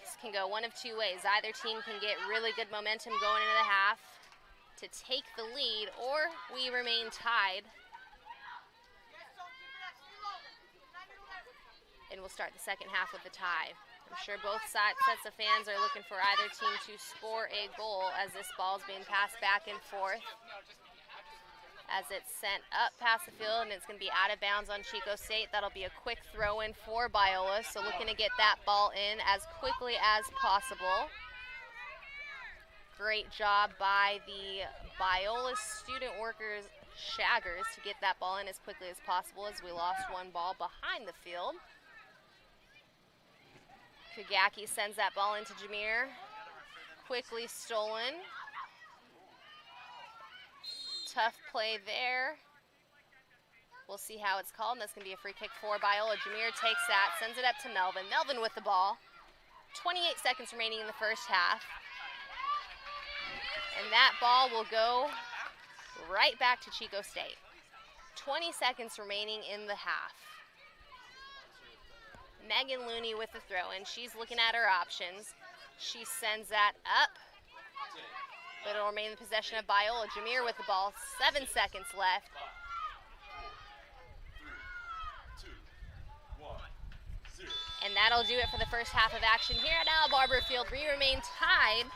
Speaker 1: This can go one of two ways. Either team can get really good momentum going into the half to take the lead, or we remain tied. And we'll start the second half with the tie. I'm sure both sets of fans are looking for either team to score a goal as this ball is being passed back and forth. As it's sent up past the field, and it's going to be out of bounds on Chico State. That'll be a quick throw in for Biola, so looking to get that ball in as quickly as possible. Great job by the Biola student workers, Shaggers, to get that ball in as quickly as possible as we lost one ball behind the field. Kagaki sends that ball into Jameer. Quickly stolen. Tough play there. We'll see how it's called, and that's going to be a free kick for Biola. Jameer takes that, sends it up to Melvin. Melvin with the ball. 28 seconds remaining in the first half. And that ball will go right back to Chico State. 20 seconds remaining in the half. Megan Looney with the throw, and she's looking at her options. She sends that up, but it'll remain in the possession of Biola. Jameer with the ball, 7 seconds left.
Speaker 2: 3, 2, 1, 0.
Speaker 1: And that'll do it for the first half of action here at Al Barber Field. We remain tied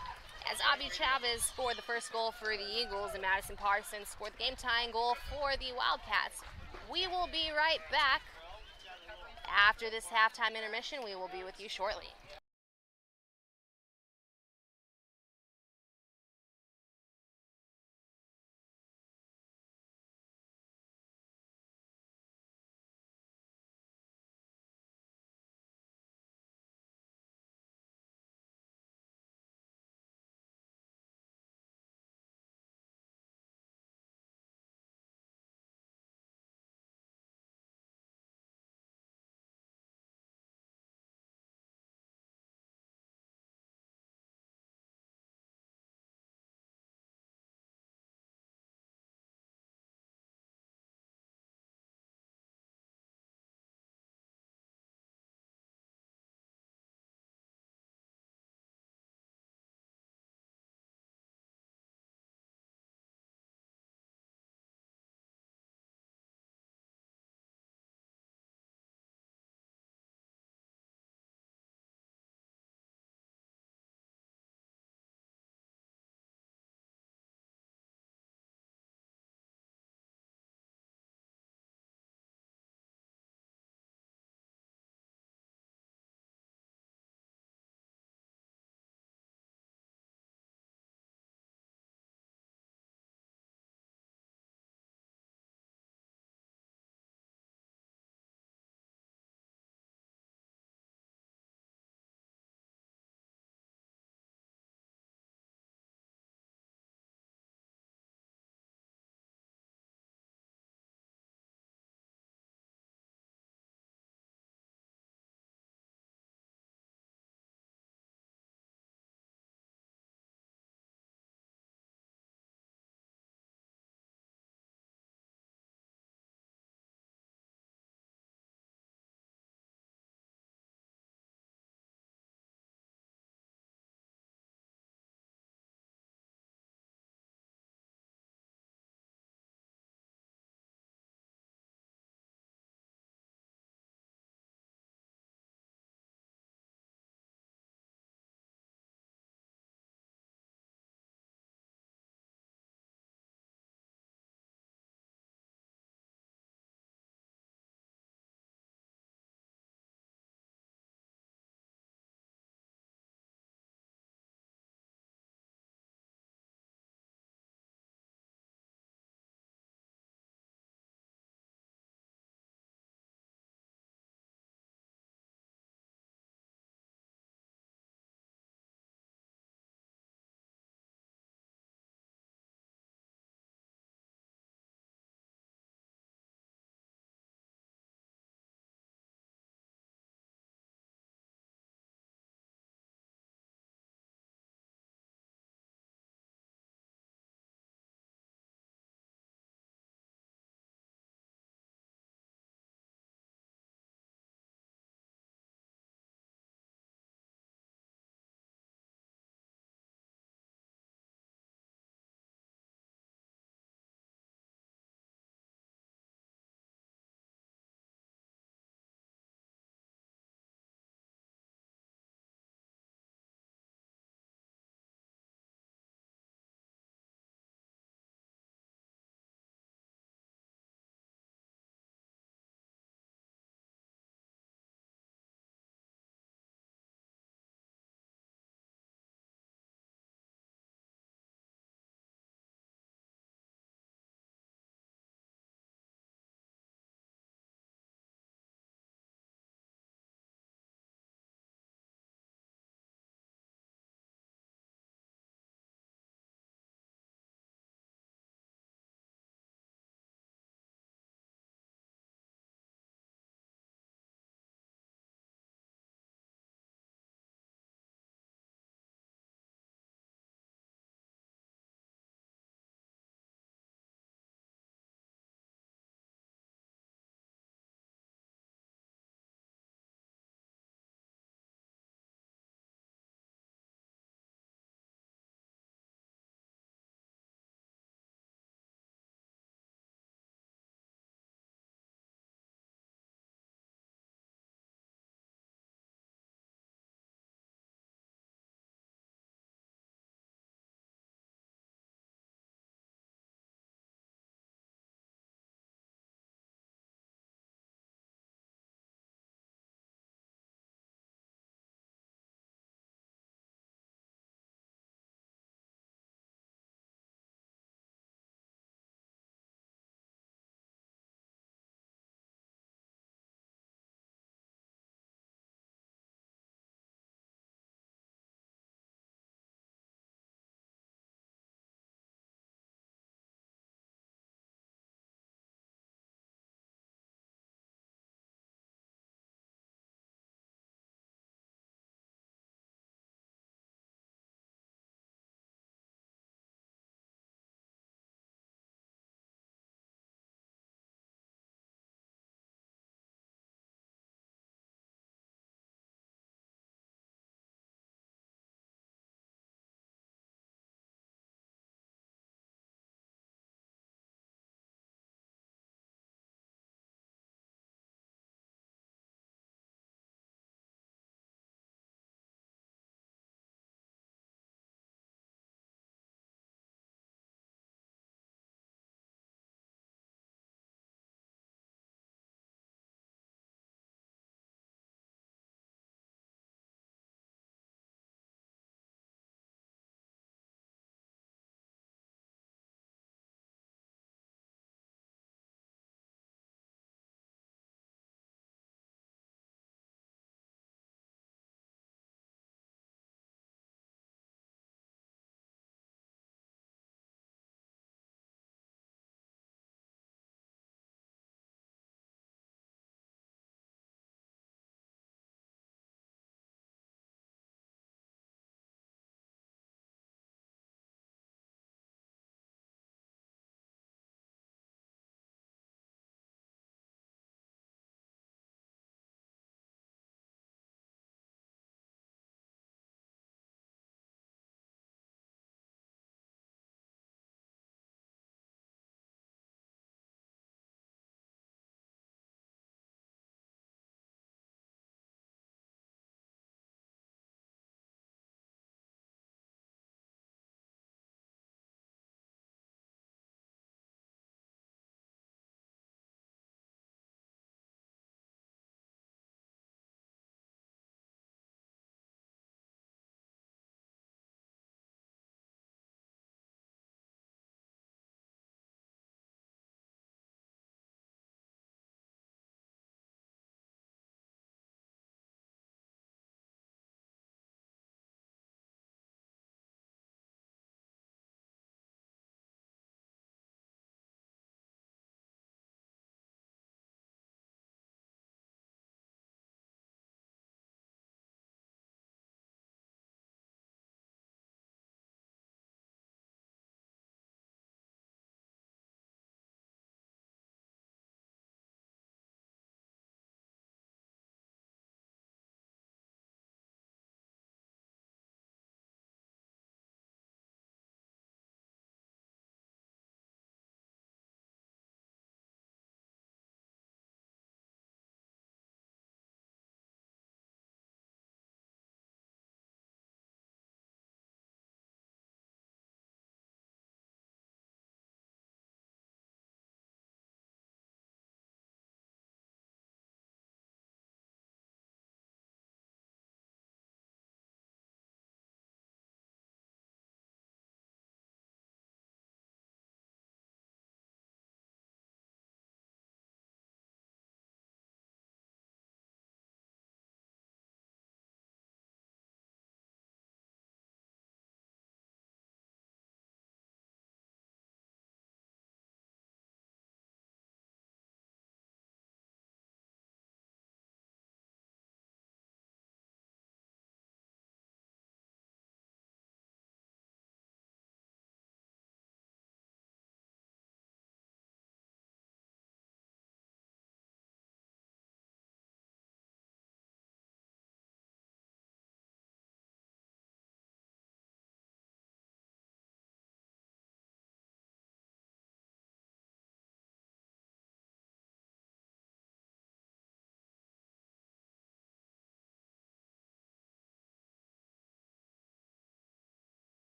Speaker 1: as Abby Chavez scored the first goal for the Eagles, and Madison Parsons scored the game-tying goal for the Wildcats. We will be right back. After this halftime intermission, we will be with you shortly.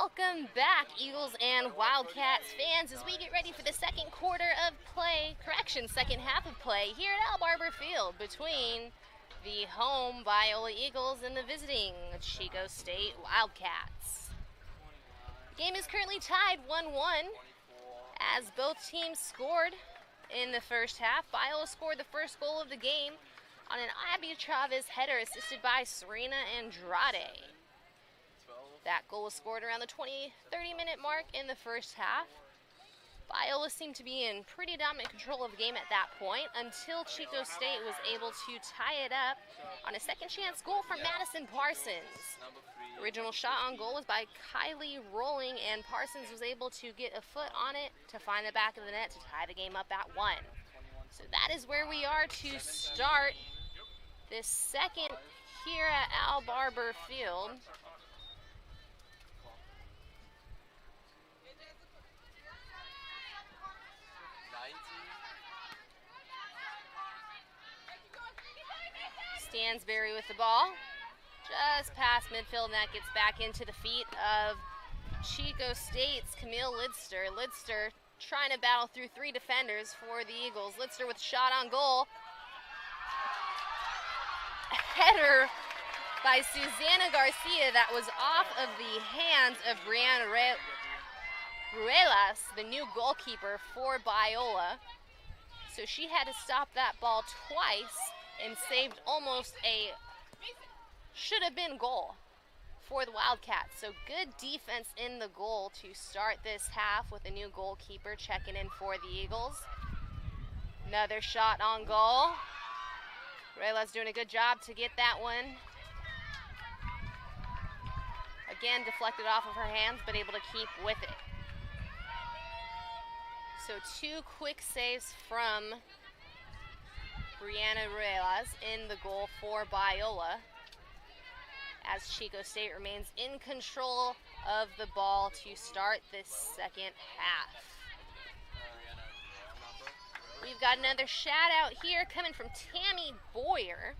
Speaker 1: Welcome back, Eagles and Wildcats fans, as we get ready for the second quarter of play, second half of play here at Al Barber Field between the home Biola Eagles and the visiting Chico State Wildcats. The game is currently tied 1-1 as both teams scored in the first half. Biola scored the first goal of the game on an Abby Chavez header assisted by Serena Andrade. That goal was scored around the 30 minute mark in the first half. Biola seemed to be in pretty dominant control of the game at that point until Chico State was able to tie it up on a second chance goal from Madison Parsons. Original shot on goal was by Kylie Rolling, and Parsons was able to get a foot on it to find the back of the net to tie the game up at 1. So that is where we are to start this second here at Al Barber Field. Stansberry with the ball, just past midfield, and that gets back into the feet of Chico State's Camille Lidster. Lidster trying to battle through 3 defenders for the Eagles. Lidster with a shot on goal. A header by Susana Garcia that was off of the hands of Brianna Ruelas, the new goalkeeper for Biola. So she had to stop that ball twice and saved almost a should-have-been goal for the Wildcats. So good defense in the goal to start this half with a new goalkeeper checking in for the Eagles. Another shot on goal. Rayla's doing a good job to get that one. Again, deflected off of her hands, but able to keep with it. So 2 quick saves from Brianna Ruelas in the goal for Biola, as Chico State remains in control of the ball to start this second half. We've got another shout out here coming from Tammy Boyer.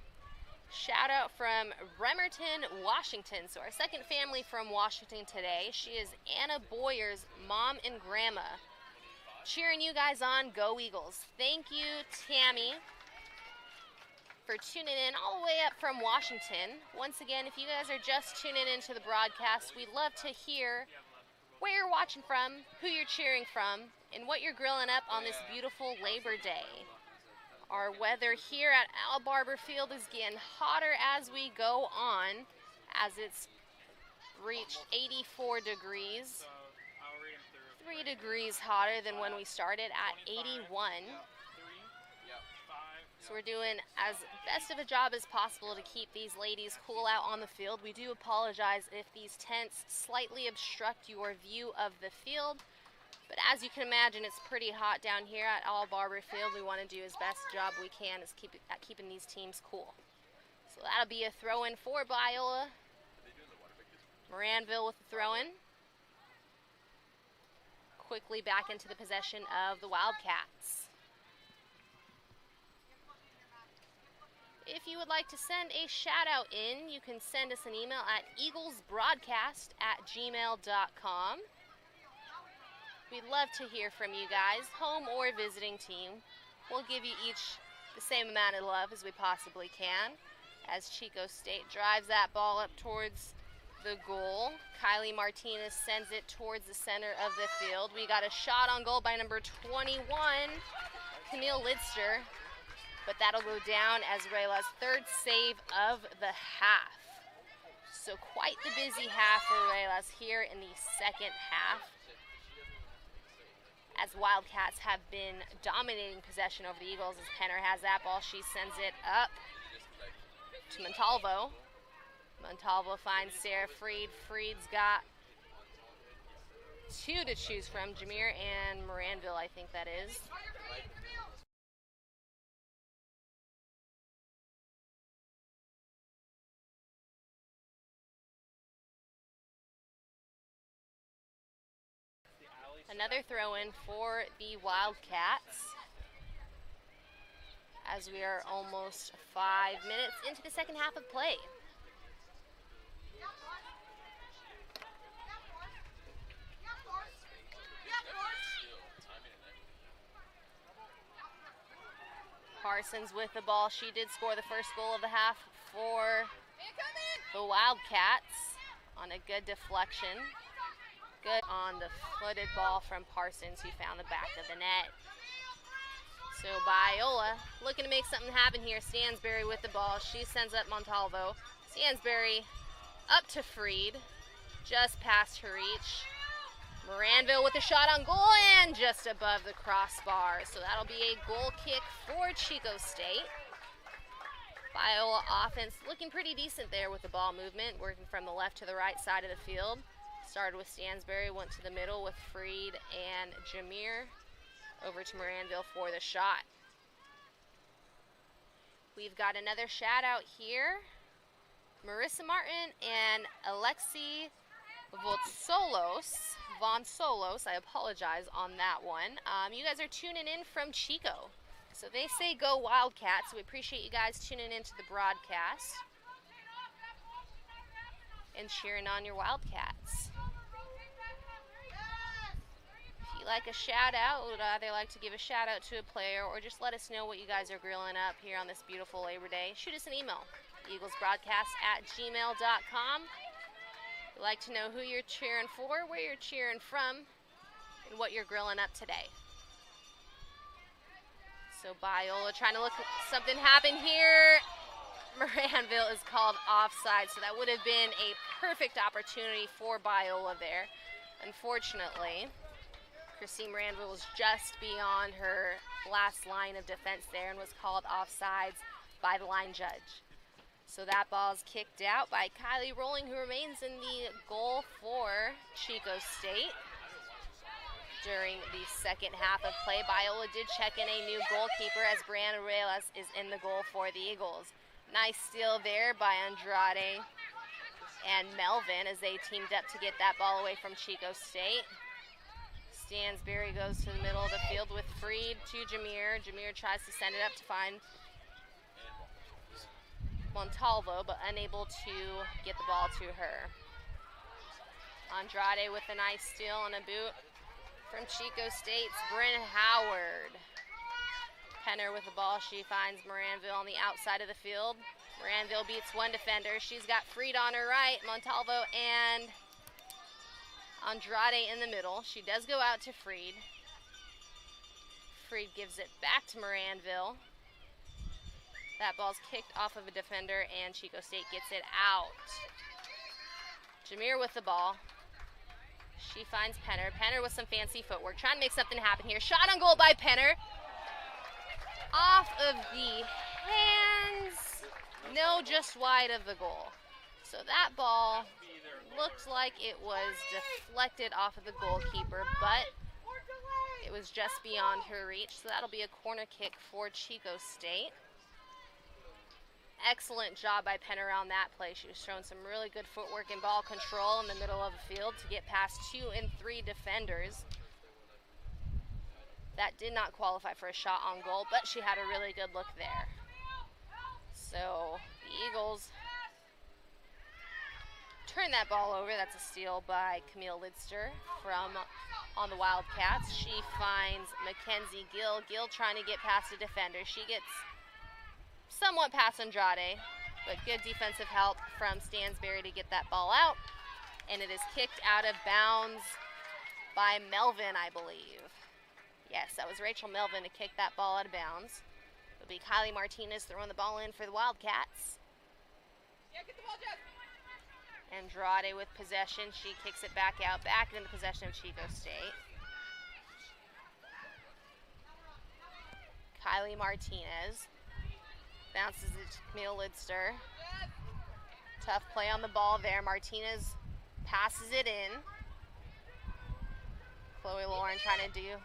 Speaker 1: Shout out from Bremerton, Washington. So our second family from Washington today. She is Anna Boyer's mom and grandma. Cheering you guys on. Go Eagles. Thank you, Tammy, for tuning in all the way up from Washington. Once again, if you guys are just tuning into the broadcast, we'd love to hear where you're watching from, who you're cheering from, and what you're grilling up on this beautiful Labor Day. Our weather here at Al Barber Field is getting hotter as we go on, as it's reached 84 degrees, 3 degrees hotter than when we started at 81. So we're doing as best of a job as possible to keep these ladies cool out on the field. We do apologize if these tents slightly obstruct your view of the field, but as you can imagine, it's pretty hot down here at Al Barber Field. We want to do as best job we can as keeping these teams cool. So that'll be a throw-in for Biola. Moranville with the throw-in. Quickly back into the possession of the Wildcats. If you would like to send a shout out in, you can send us an email at eaglesbroadcast@gmail.com. We'd love to hear from you guys, home or visiting team. We'll give you each the same amount of love as we possibly can, as Chico State drives that ball up towards the goal. Kylie Martinez sends it towards the center of the field. We got a shot on goal by number 21, Camille Lidster. But that'll go down as Rayla's 3rd save of the half. So quite the busy half for Rayla's here in the second half, as Wildcats have been dominating possession over the Eagles. As Penner has that ball, she sends it up to Montalvo. Montalvo finds Sarah Freed. Freed's got 2 to choose from, Jameer and Moranville, I think that is. Another throw-in for the Wildcats, as we are almost 5 minutes into the second half of play. Parsons with the ball. She did score the first goal of the half for the Wildcats on a good deflection. Good on the footed ball from Parsons, who found the back of the net. So Biola looking to make something happen here. Stansberry with the ball. She sends up Montalvo. Stansberry up to Freed, just past her reach. Moranville with a shot on goal and just above the crossbar. So that'll be a goal kick for Chico State. Biola offense looking pretty decent there with the ball movement, working from the left to the right side of the field. Started with Stansberry, went to the middle with Freed and Jameer. Over to Moranville for the shot. We've got another shout out here. Marissa Martin and Alexi Vonsolos, I apologize on that one. You guys are tuning in from Chico. So they say go Wildcats. So we appreciate you guys tuning into the broadcast and cheering on your Wildcats. If you like a shout out, would either like to give a shout out to a player or just let us know what you guys are grilling up here on this beautiful Labor Day, shoot us an email, eaglesbroadcast@gmail.com. We'd like to know who you're cheering for, where you're cheering from, and what you're grilling up today. So Biola trying to look something happen here. Moranville is called offside, so that would have been a perfect opportunity for Biola there. Unfortunately, Christine Moranville was just beyond her last line of defense there and was called offsides by the line judge. So that ball is kicked out by Kylie Rowling, who remains in the goal for Chico State. During the second half of play, Biola did check in a new goalkeeper as Brianna Reyes is in the goal for the Eagles. Nice steal there by Andrade and Melvin as they teamed up to get that ball away from Chico State. Stansberry goes to the middle of the field with Freed to Jameer. Jameer tries to send it up to find Montalvo, but unable to get the ball to her. Andrade with a nice steal and a boot from Chico State's Bryn Howard. Penner with the ball. She finds Moranville on the outside of the field. Moranville beats one defender. She's got Freed on her right, Montalvo and Andrade in the middle. She does go out to Freed. Freed gives it back to Moranville. That ball's kicked off of a defender and Chico State gets it out. Jameer with the ball. She finds Penner. Penner with some fancy footwork. Trying to make something happen here. Shot on goal by Penner. Off of the hands. No, just wide of the goal. So that ball looked like it was deflected off of the goalkeeper, but it was just beyond her reach. So that'll be a corner kick for Chico State. Excellent job by Penner on that play. She was showing some really good footwork and ball control in the middle of the field to get past 2 and 3 defenders. That did not qualify for a shot on goal, but she had a really good look there. So the Eagles turn that ball over. That's a steal by Camille Lidster from on the Wildcats. She finds Mackenzie Gill. Gill trying to get past a defender. She gets somewhat past Andrade, but good defensive help from Stansberry to get that ball out. And it is kicked out of bounds by Melvin, I believe. Yes, that was Rachel Melvin to kick that ball out of bounds. It'll be Kylie Martinez throwing the ball in for the Wildcats.
Speaker 3: Yeah, get the ball, Jess.
Speaker 1: Andrade with possession. She kicks it back out, back into possession of Chico State. Kylie Martinez bounces it to Camille Lidster. Tough play on the ball there. Martinez passes it in. Chloe Lauren trying to do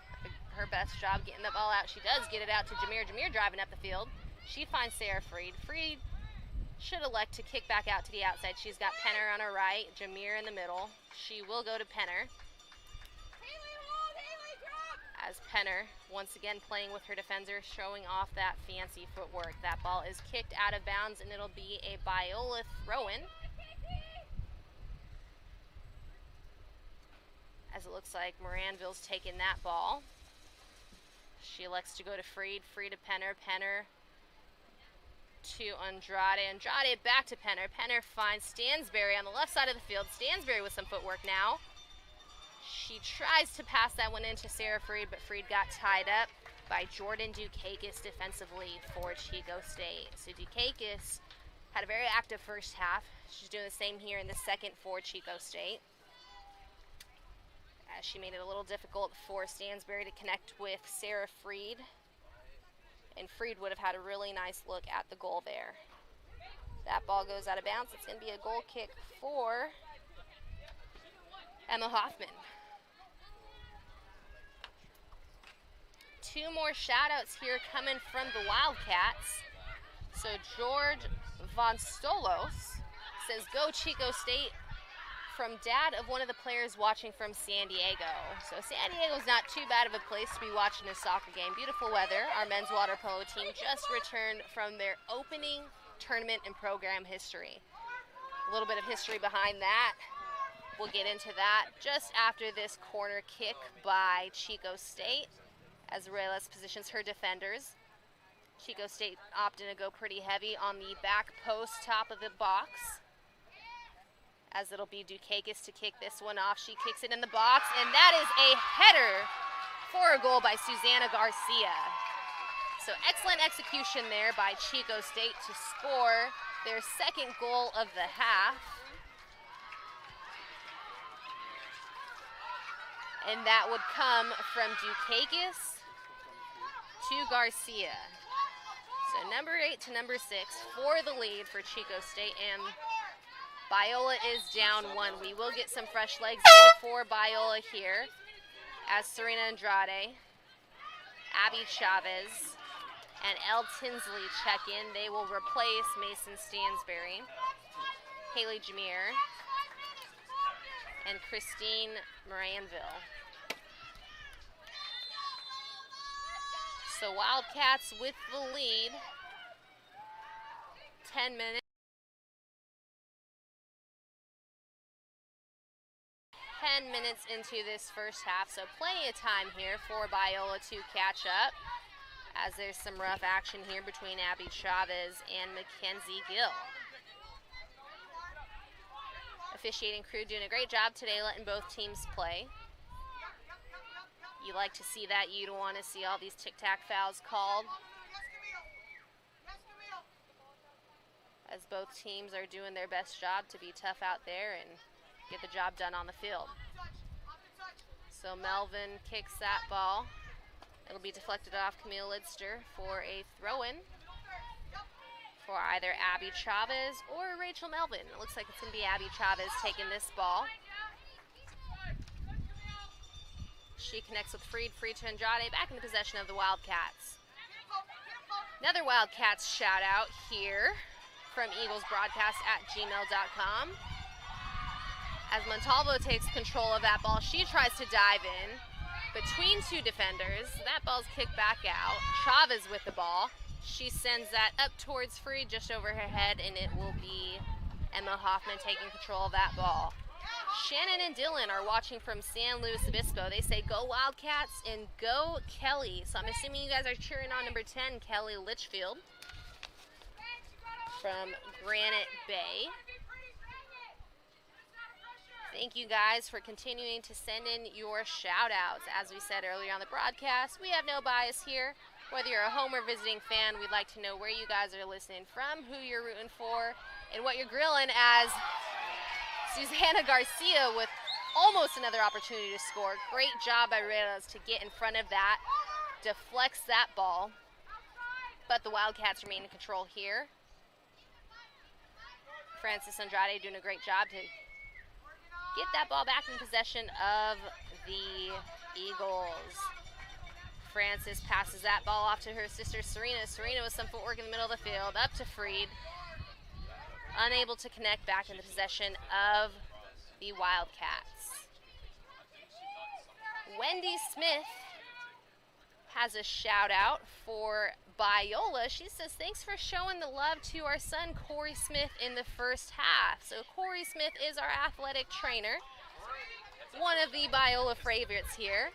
Speaker 1: her best job getting the ball out. She does get it out to Jameer. Jameer driving up the field. She finds Sarah Freed. Freed should elect to kick back out to the outside. She's got Penner on her right, Jameer in the middle. She will go to Penner. As Penner, once again playing with her defender, showing off that fancy footwork. That ball is kicked out of bounds, and it'll be a Biola throw-in. As it looks like Moranville's taking that ball. She elects to go to Freed. Freed to Penner. Penner to Andrade. Andrade back to Penner. Penner finds Stansberry on the left side of the field. Stansberry with some footwork now. She tries to pass that one into Sarah Freed, but Freed got tied up by Jordan Dukakis defensively for Chico State. So Dukakis had a very active first half. She's doing the same here in the second for Chico State, as she made it a little difficult for Stansberry to connect with Sarah Freed. And Freed would have had a really nice look at the goal there. That ball goes out of bounds. It's going to be a goal kick for Emma Hoffman. Two more shout-outs here coming from the Wildcats. So George Von Stolos says, "Go Chico State," from dad of one of the players watching from San Diego. So San Diego's not too bad of a place to be watching a soccer game. Beautiful weather. Our men's water polo team just returned from their opening tournament in program history. A little bit of history behind that. We'll get into that just after this corner kick by Chico State, as Reyes positions her defenders. Chico State opting to go pretty heavy on the back post, top of the box, as it'll be Dukakis to kick this one off. She kicks it in the box, and that is a header for a goal by Susanna Garcia. So excellent execution there by Chico State to score their second goal of the half. And that would come from Dukakis to Garcia. So number 8 to number 6 for the lead for Chico State, and Biola is down 1. We will get some fresh legs in for Biola here, as Serena Andrade, Abby Chavez, and Elle Tinsley check in. They will replace Mason Stansberry, Haley Jameer, and Christine Moranville. So Wildcats with the lead. 10 minutes. 10 minutes into this first half, so plenty of time here for Biola to catch up, as there's some rough action here between Abby Chavez and Mackenzie Gill. Officiating crew doing a great job today letting both teams play. You like to see that. You don't want to see all these tic-tac fouls called, as both teams are doing their best job to be tough out there and get the job done on the field. So Melvin kicks that ball. It'll be deflected off Camille Lidster for a throw-in for either Abby Chavez or Rachel Melvin. It looks like it's going to be Abby Chavez taking this ball. She connects with Freed. Freed to Andrade, back in the possession of the Wildcats. Another Wildcats shout out here from eaglesbroadcast@gmail.com. As Montalvo takes control of that ball, she tries to dive in between two defenders. That ball's kicked back out. Chavez with the ball. She sends that up towards Freed, just over her head, and it will be Emma Hoffman taking control of that ball. Shannon and Dylan are watching from San Luis Obispo. They say, "Go Wildcats," and "Go Kelly." So I'm assuming you guys are cheering on number 10, Kelly Litchfield from Granite Bay. Thank you guys for continuing to send in your shout outs. As we said earlier on the broadcast, we have no bias here. Whether you're a home or visiting fan, we'd like to know where you guys are listening from, who you're rooting for, and what you're grilling, as Susanna Garcia with almost another opportunity to score. Great job by Reyes to get in front of that, deflects that ball, but the Wildcats remain in control here. Francis Andrade doing a great job to get that ball back in possession of the Eagles. Francis passes that ball off to her sister Serena. Serena with some footwork in the middle of the field, up to Freed. Unable to connect, back in the possession of the Wildcats. Wendy Smith has a shout out for Biola. She says, "Thanks for showing the love to our son Corey Smith in the first half." So Corey Smith is our athletic trainer, one of the Biola favorites here.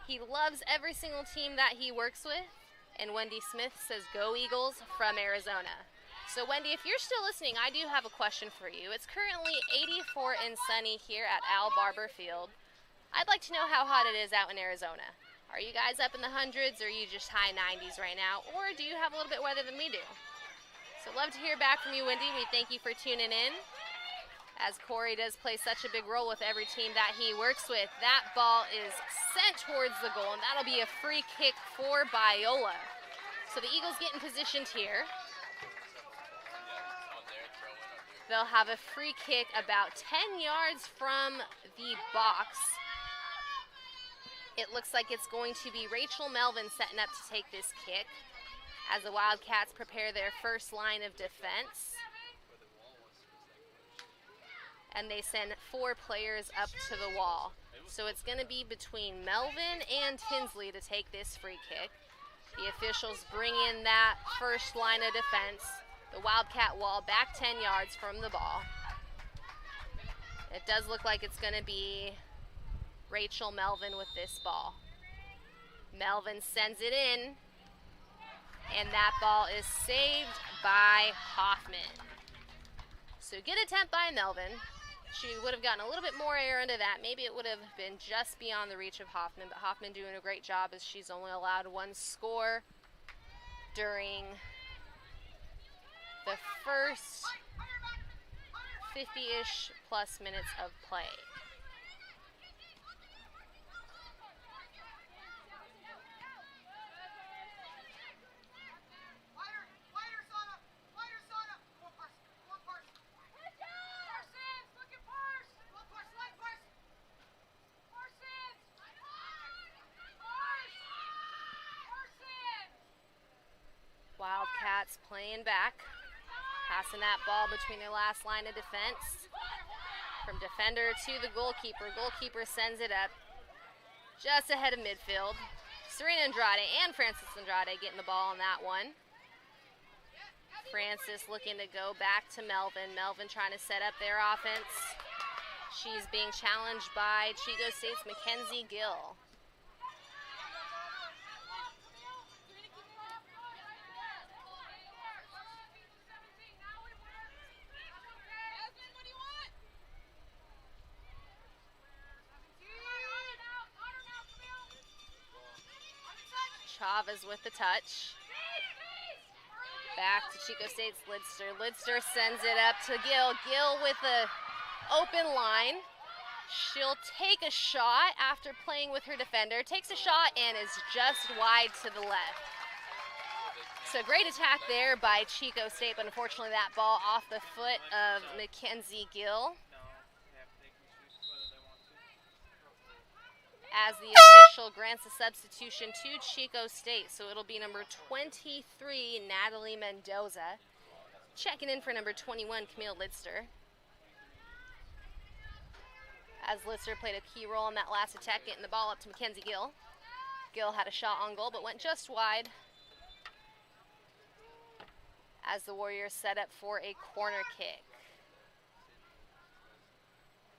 Speaker 1: He loves every single team that he works with. And Wendy Smith says, "Go Eagles," from Arizona. So Wendy, if you're still listening, I do have a question for you. It's currently 84 and sunny here at Al Barber Field. I'd like to know how hot it is out in Arizona. Are you guys up in the hundreds, or are you just high 90s right now? Or do you have a little bit weather than we do? So love to hear back from you, Wendy. We thank you for tuning in, as Corey does play such a big role with every team that he works with. That ball is sent towards the goal, and that'll be a free kick for Biola. So the Eagles get in position here. They'll have a free kick about 10 yards from the box. It looks like it's going to be Rachel Melvin setting up to take this kick as the Wildcats prepare their first line of defense. And they send 4 players up to the wall. So it's going to be between Melvin and Tinsley to take this free kick. The officials bring in that first line of defense. The Wildcat wall back 10 yards from the ball. It does look like it's going to be Rachel Melvin with this ball. Melvin sends it in, and that ball is saved by Hoffman. So good attempt by Melvin. She would have gotten a little bit more air into that. Maybe it would have been just beyond the reach of Hoffman, but Hoffman doing a great job as she's only allowed 1 score during the first 50-ish plus minutes of play. Wildcats playing back, passing that ball between their last line of defense. From defender to the goalkeeper. Goalkeeper sends it up just ahead of midfield. Serena Andrade and Francis Andrade getting the ball on that one. Francis looking to go back to Melvin. Melvin trying to set up their offense. She's being challenged by Chico State's Mackenzie Gill. Chavez with the touch. Back to Chico State's Lidster. Lidster sends it up to Gill. Gill with the open line. She'll take a shot after playing with her defender. Takes a shot and is just wide to the left. So great attack there by Chico State, but unfortunately that ball off the foot of Mackenzie Gill. As the official grants a substitution to Chico State. So it'll be number 23, Natalie Mendoza. Checking in for number 21, Camille Lidster. As Lidster played a key role in that last attack, getting the ball up to Mackenzie Gill. Gill had a shot on goal, but went just wide. As the Warriors set up for a corner kick.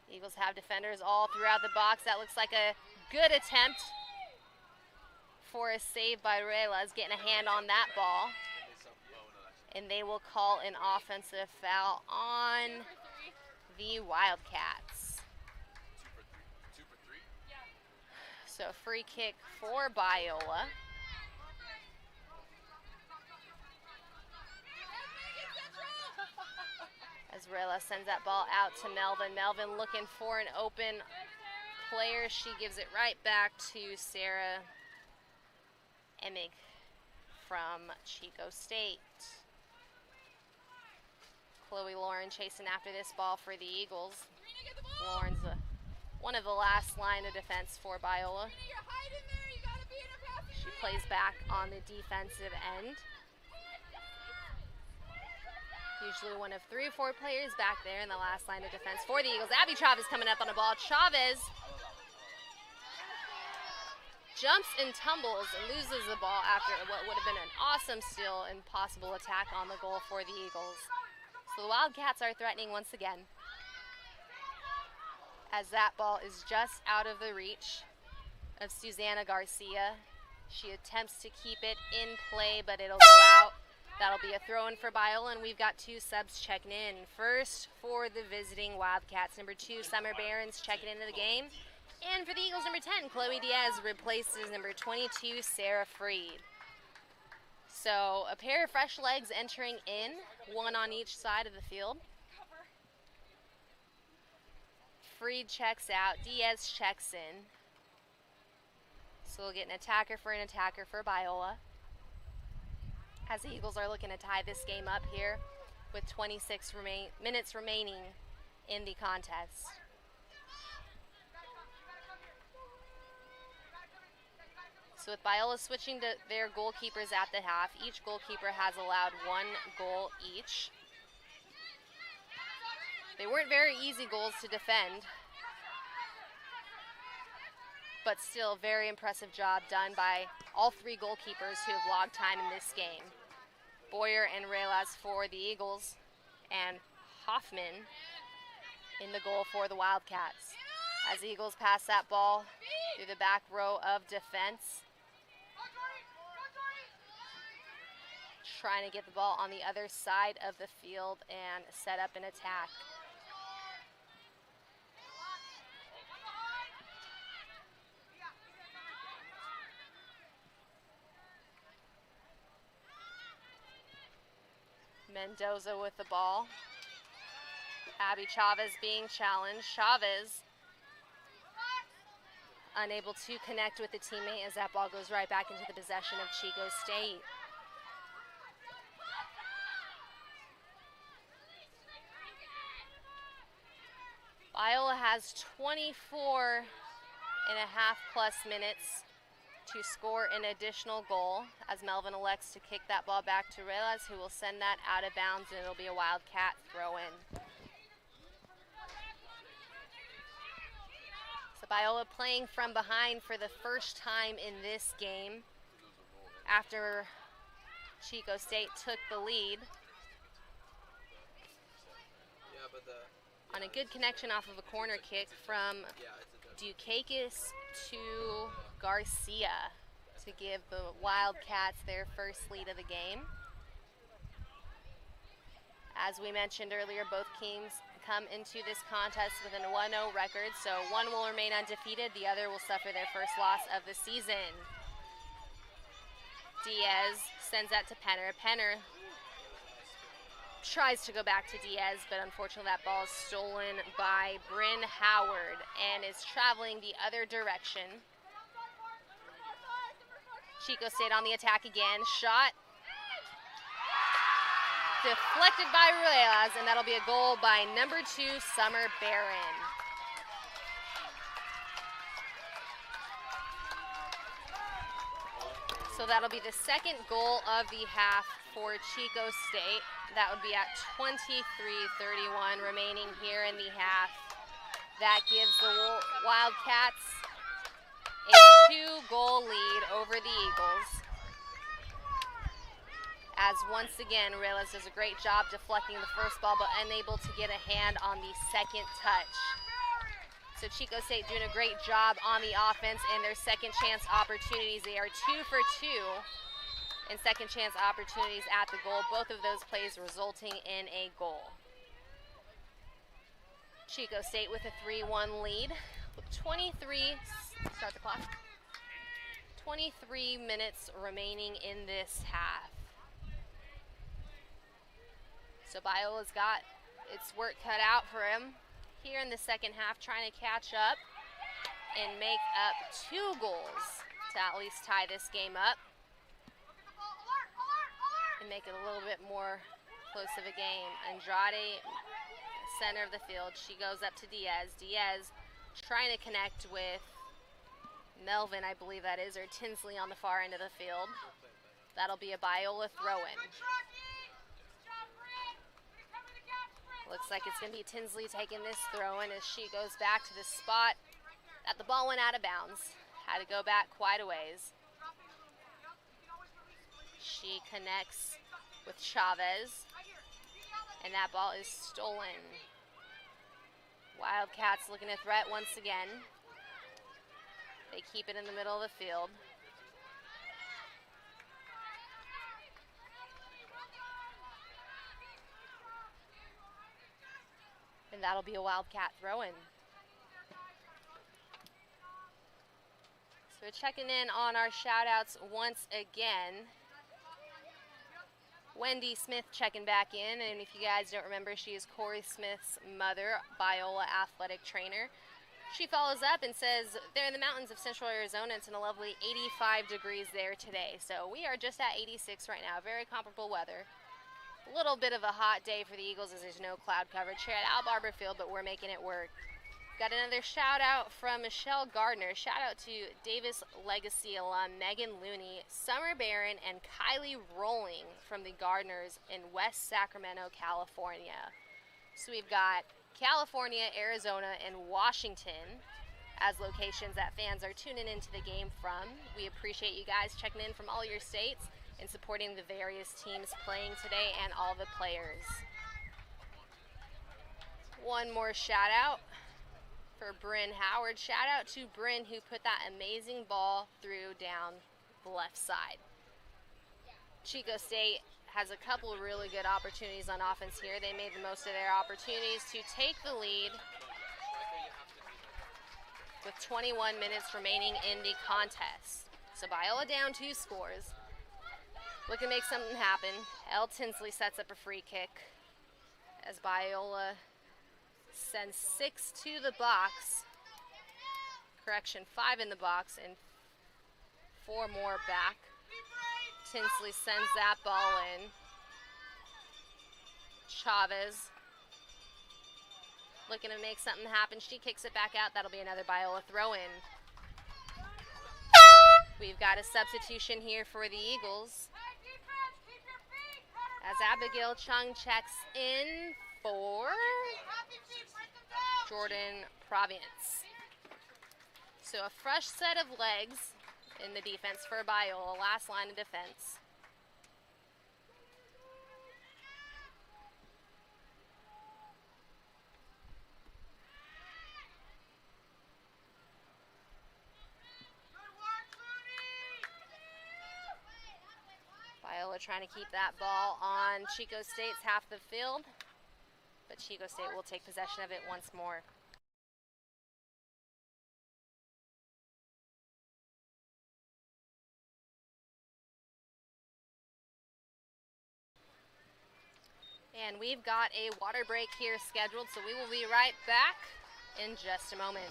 Speaker 1: Eagles have defenders all throughout the box. That looks like a good attempt for a save by Reyes, getting a hand on that ball. And they will call an offensive foul on the Wildcats. So free kick for Biola. As Reyes sends that ball out to Melvin. Melvin looking for an open player. She gives it right back to Sarah Emig from Chico State. Chloe Lauren chasing after this ball for the Eagles. Lauren's one of the last line of defense for Biola. She plays back on the defensive end. Usually one of 3 or 4 players back there in the last line of defense for the Eagles. Abby Chavez coming up on a ball. Chavez jumps and tumbles and loses the ball after what would have been an awesome steal and possible attack on the goal for the Eagles. So the Wildcats are threatening once again, as that ball is just out of the reach of Susanna Garcia. She attempts to keep it in play, but it'll go out. That'll be a throw-in for Biola, and we've got 2 subs checking in. First for the visiting Wildcats, number 2, Summer Barons checking into the game. And for the Eagles, number 10, Chloe Diaz replaces number 22, Sarah Freed. So a pair of fresh legs entering in, 1 on each side of the field. Freed checks out, Diaz checks in. So we'll get an attacker for Biola, as the Eagles are looking to tie this game up here with 26 minutes remaining in the contest. So with Biola switching to their goalkeepers at the half, each goalkeeper has allowed 1 goal each. They weren't very easy goals to defend, but still very impressive job done by all 3 goalkeepers who have logged time in this game. Boyer and Relas for the Eagles, and Hoffman in the goal for the Wildcats. As the Eagles pass that ball through the back row of defense, trying to get the ball on the other side of the field and set up an attack. Mendoza with the ball. Abby Chavez being challenged. Chavez unable to connect with the teammate as that ball goes right back into the possession of Chico State. Biola has 24 and a half plus minutes to score an additional goal, as Melvin elects to kick that ball back to Relas, who will send that out of bounds, and it'll be a Wildcat throw-in. So Biola playing from behind for the first time in this game after Chico State took the lead. On a good connection off of a corner kick from Dukakis to Garcia to give the Wildcats their first lead of the game. As we mentioned earlier, both teams come into this contest with a 1-0 record, so one will remain undefeated, the other will suffer their first loss of the season. Diaz sends that to Penner. Penner tries to go back to Diaz, but unfortunately that ball is stolen by Bryn Howard and is traveling the other direction. Chico State on the attack again. Shot deflected by Ruelas, and that'll be a goal by number 2, Summer Barron. So that'll be the second goal of the half for Chico State. That would be at 23:31 remaining here in the half. That gives the Wildcats a 2-goal lead over the Eagles. As once again, Relas does a great job deflecting the first ball, but unable to get a hand on the second touch. So Chico State doing a great job on the offense and their second chance opportunities. They are 2 for 2 in second chance opportunities at the goal. Both of those plays resulting in a goal. Chico State with a 3-1 lead with start the clock. 23 minutes remaining in this half. So Biola's got its work cut out for him here in the second half, trying to catch up and make up 2 goals to at least tie this game up and make it a little bit more close of a game. Andrade, center of the field, she goes up to Diaz. Diaz trying to connect with Melvin, I believe that is, or Tinsley on the far end of the field. That'll be a Biola throw-in. Looks like it's going to be Tinsley taking this throw-in as she goes back to the spot that the ball went out of bounds. Had to go back quite a ways. She connects with Chavez, and that ball is stolen. Wildcats looking to threat once again. They keep it in the middle of the field. And that'll be a Wildcat throw-in. So checking in on our shout-outs once again. Wendy Smith checking back in, and if you guys don't remember, she is Corey Smith's mother, Biola athletic trainer. She follows up and says they're in the mountains of central Arizona. It's in a lovely 85 degrees there today. So we are just at 86 right now, very comparable weather. A little bit of a hot day for the Eagles as there's no cloud coverage here at Al Barber Field, but we're making it work. Got another shout out from Michelle Gardner. Shout out to Davis Legacy alum Megan Looney, Summer Barron, and Kylie Rolling from the Gardners in West Sacramento, California. So we've got California, Arizona, and Washington as locations that fans are tuning into the game from. We appreciate you guys checking in from all your states and supporting the various teams playing today and all the players. One more shout out for Bryn Howard. Shout out to Bryn who put that amazing ball through down the left side. Chico State has a couple of really good opportunities on offense here. They made the most of their opportunities to take the lead with 21 minutes remaining in the contest. So Biola down 2 scores. Looking to make something happen. Elle Tinsley sets up a free kick as Biola sends 6 to the box. Correction, 5 in the box and 4 more back. Tinsley sends that ball in. Chavez looking to make something happen. She kicks it back out. That'll be another Biola throw-in. We've got a substitution here for the Eagles as Abigail Chung checks in for Jordan Province. So a fresh set of legs in the defense for Biola, last line of defense. Biola trying to keep that ball on Chico State's half the field, but Chico State will take possession of it once more. And we've got a water break here scheduled, so we will be right back in just a moment.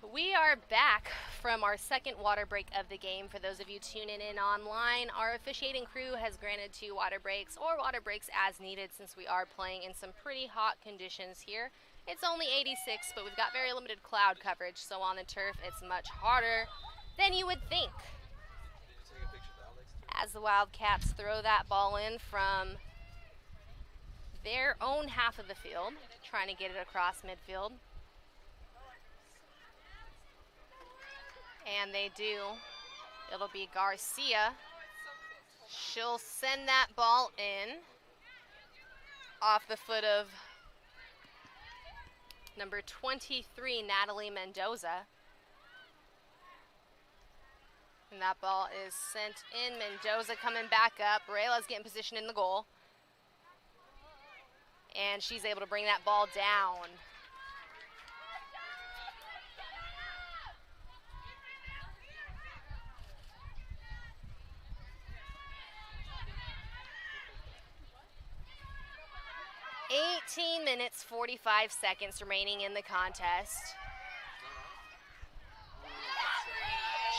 Speaker 1: We are back from our second water break of the game. For those of you tuning in online, our officiating crew has granted 2 water breaks or water breaks as needed since we are playing in some pretty hot conditions here. It's only 86, but we've got very limited cloud coverage, so on the turf it's much harder than you would think. As the Wildcats throw that ball in from their own half of the field, trying to get it across midfield. And they do. It'll be Garcia. She'll send that ball in off the foot of number 23, Natalie Mendoza. And that ball is sent in. Mendoza coming back up. Rayla's getting position in the goal. And she's able to bring that ball down. "18 minutes, 45 seconds remaining in the contest.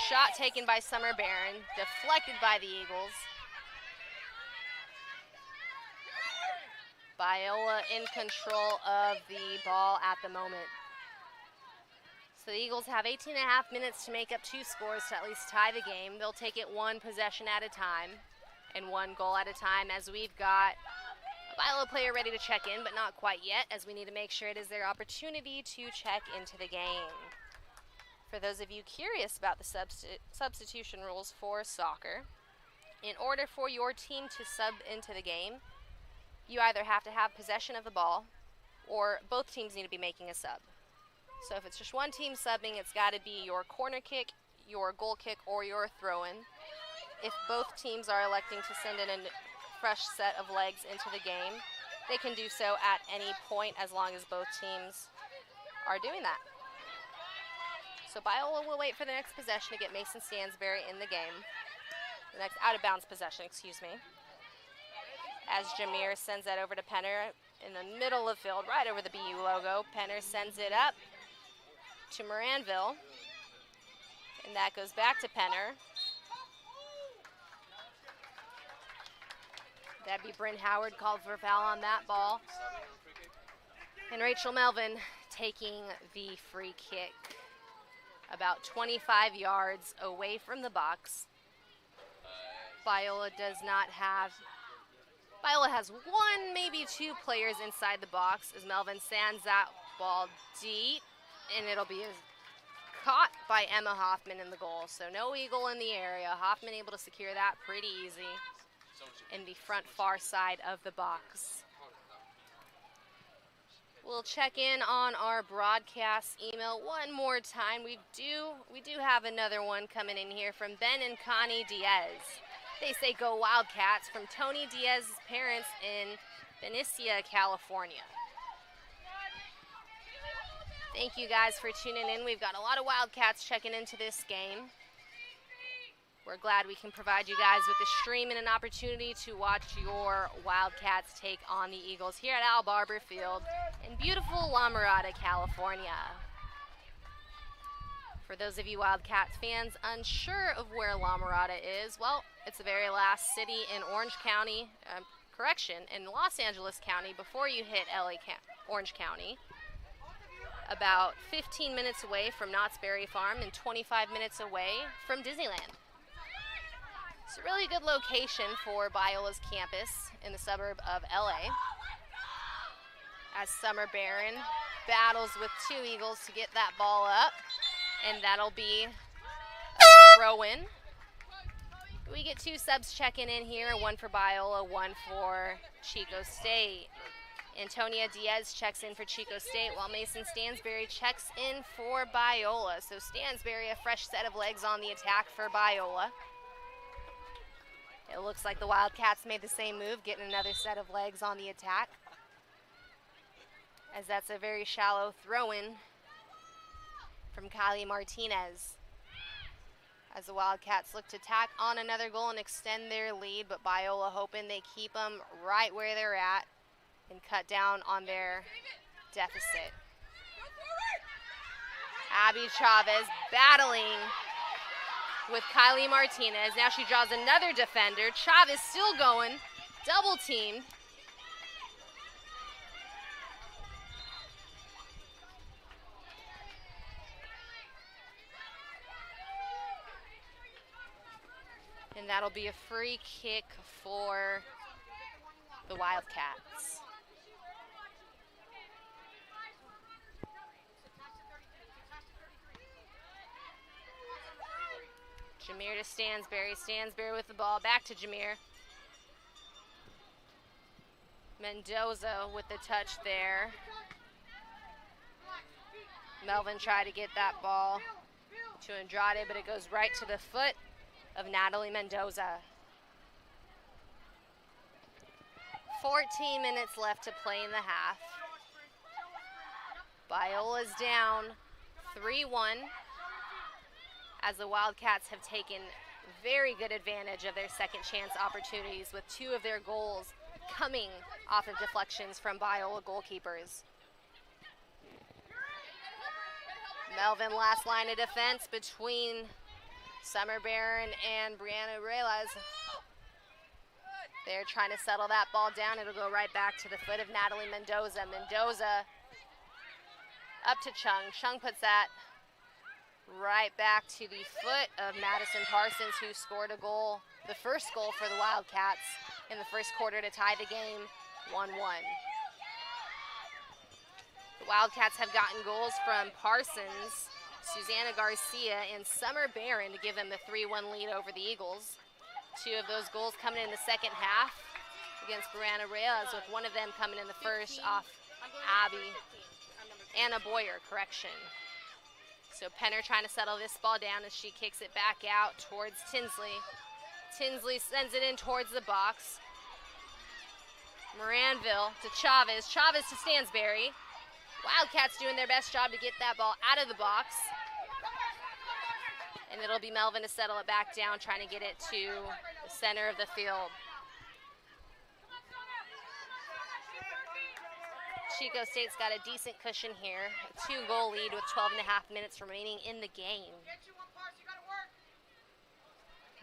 Speaker 1: Shot taken by Summer Barron, deflected by the Eagles. Biola in control of the ball at the moment. So the Eagles have 18.5 minutes to make up 2 scores to at least tie the game. They'll take it 1 possession at a time and 1 goal at a time, as we've got a Biola player ready to check in, but not quite yet, as we need to make sure it is their opportunity to check into the game. For those of you curious about the substitution rules for soccer, in order for your team to sub into the game, you either have to have possession of the ball or both teams need to be making a sub. So if it's just one team subbing, it's got to be your corner kick, your goal kick, or your throw-in. If both teams are electing to send in a fresh set of legs into the game, they can do so at any point as long as both teams are doing that. So Biola will wait for the next possession to get Mason Stansberry in the game. The next out-of-bounds possession, excuse me. As Jameer sends that over to Penner in the middle of field, right over the BU logo. Penner sends it up to Moranville. And that goes back to Penner. That'd be Bryn Howard called for a foul on that ball. And Rachel Melvin taking the free kick about 25 yards away from the box. Biola has 1, maybe 2 players inside the box as Melvin sands that ball deep, and it'll be caught by Emma Hoffman in the goal. So no Eagle in the area. Hoffman able to secure that pretty easy in the front far side of the box. We'll check in on our broadcast email one more time. We do have another one coming in here from Ben and Connie Diaz. They say go Wildcats from Tony Diaz's parents in Benicia, California. Thank you guys for tuning in. We've got a lot of Wildcats checking into this game. We're glad we can provide you guys with the stream and an opportunity to watch your Wildcats take on the Eagles here at Al Barber Field in beautiful La Mirada, California. For those of you Wildcats fans unsure of where La Mirada is, well, it's the very last city in Orange County, in Los Angeles County before you hit Orange County. About 15 minutes away from Knott's Berry Farm and 25 minutes away from Disneyland. It's a really good location for Biola's campus in the suburb of LA. As Summer Barron battles with 2 Eagles to get that ball up, and that'll be a throw-in. We get 2 subs checking in here, 1 for Biola, 1 for Chico State. Antonia Diaz checks in for Chico State, while Mason Stansberry checks in for Biola. So Stansberry, a fresh set of legs on the attack for Biola. It looks like the Wildcats made the same move, getting another set of legs on the attack, as that's a very shallow throw-in from Kylie Martinez. As the Wildcats look to tack on another goal and extend their lead, but Biola hoping they keep them right where they're at and cut down on their deficit. Abby Chavez battling with Kylie Martinez. Now she draws another defender. Chavez still going, double teamed. And that'll be a free kick for the Wildcats. Jameer to Stansberry. Stansberry with the ball. Back to Jameer. Mendoza with the touch there. Melvin tried to get that ball to Andrade, but it goes right to the foot of Natalie Mendoza. 14 minutes left to play in the half. Biola's down 3-1 as the Wildcats have taken very good advantage of their second chance opportunities, with 2 of their goals coming off of deflections from Biola goalkeepers. Melvin, last line of defense between Summer Barron and Brianna Relas. They're trying to settle that ball down. It'll go right back to the foot of Natalie Mendoza. Mendoza up to Chung. Chung puts that right back to the foot of Madison Parsons, who scored a goal, the first goal for the Wildcats in the first quarter to tie the game 1-1. The Wildcats have gotten goals from Parsons, Susanna Garcia, and Summer Barron to give them the 3-1 lead over the Eagles. 2 of those goals coming in the second half against Brianna Reyes, with one of them coming in the first off Abby. Anna Boyer, correction. So Penner trying to settle this ball down as she kicks it back out towards Tinsley. Tinsley sends it in towards the box. Moranville to Chavez. Chavez to Stansberry. Wildcats doing their best job to get that ball out of the box. And it'll be Melvin to settle it back down, trying to get it to the center of the field. Chico State's got a decent cushion here. A 2-goal lead with 12.5 minutes remaining in the game.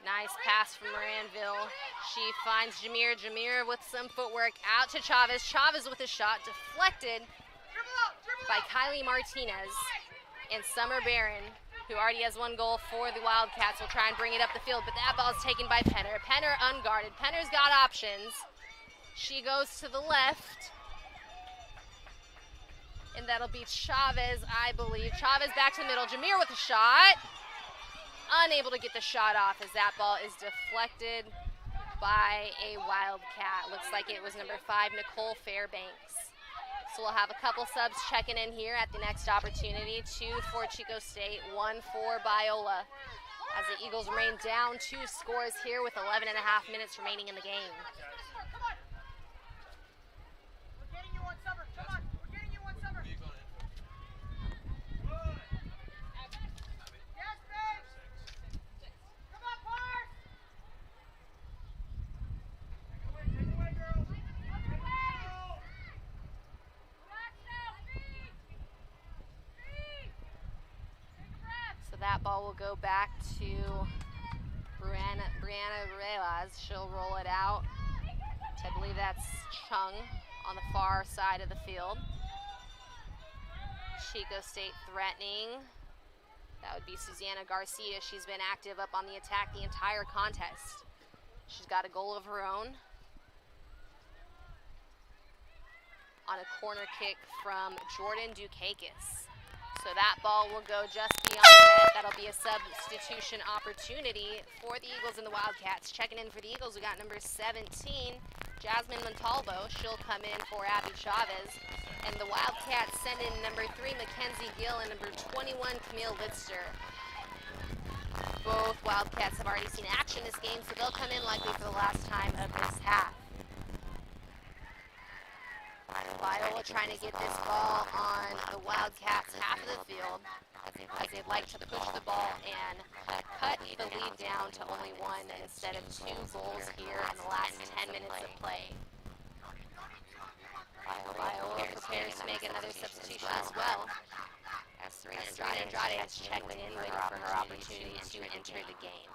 Speaker 1: Nice pass from Moranville. She finds Jameer. Jameer with some footwork out to Chavez. Chavez with a shot deflected by Kylie Martinez, and Summer Barron, who already has 1 goal for the Wildcats, will try and bring it up the field, but that ball is taken by Penner. Penner unguarded. Penner's got options. She goes to the left, and that'll be Chavez, I believe. Chavez back to the middle. Jameer with a shot. Unable to get the shot off as that ball is deflected by a Wildcat. Looks like it was number 5, Nicole Fairbanks. So we'll have a couple subs checking in here at the next opportunity. 2 for Chico State, 1 for Biola, as the Eagles remain down 2 scores here with 11.5 minutes remaining in the game.
Speaker 3: We're getting you one, Summer. Come on. We're getting you one, Summer. Yes, babe. Come on, Pars. Take it away, girls.
Speaker 1: So that ball will go back to Brianna Relas. She'll roll it out. I believe that's Chung on the far side of the field. Chico State threatening. That would be Susanna Garcia. She's been active up on the attack the entire contest. She's got a goal of her own on a corner kick from Jordan Dukakis. So that ball will go just beyond the net. That'll be a substitution opportunity for the Eagles and the Wildcats. Checking in for the Eagles, we got number 17, Jasmine Montalvo. She'll come in for Abby Chavez. And the Wildcats send in number 3, Mackenzie Gill, and number 21, Camille Litster. Both Wildcats have already seen action this game, so they'll come in likely for the last time of this half. Biola trying to get this ball on the Wildcats' half of the field, as they'd like to push the ball and cut the lead down to only 1 instead of 2 goals here in the last 10 minutes of play. Biola prepares to make another substitution as well, as Serena Andrade has checked in, waiting for her opportunity to enter the game.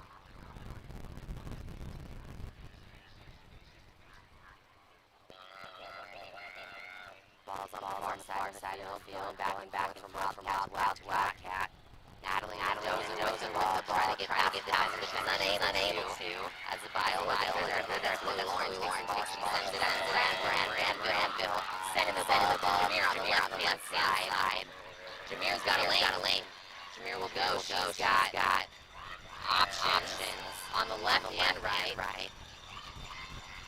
Speaker 1: Ball's on the far side of the field, back and back from Wildcat to Wildcat. Natalie knows and with the ball, trying to get the pass, but she's unable to. As the Biola that's Lawrence takes the ball, sends it out to Granville, sending the ball, Jameer on the left-hand side. Jameer's got a lane. Jameer will go. She's got options on the left and right.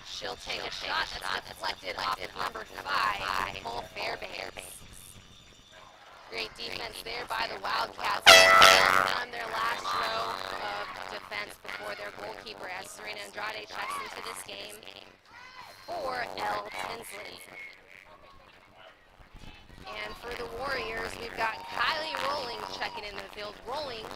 Speaker 1: She'll take a shot that's deflected off of number 5, Nicole Fairbanks. Great defense there by the Wildcats. On their last row of defense before their goalkeeper, as Serena Andrade checks into this game for Elle Tinsley. And for the Warriors, we've got Kylie Rowling checking into the field. Rowling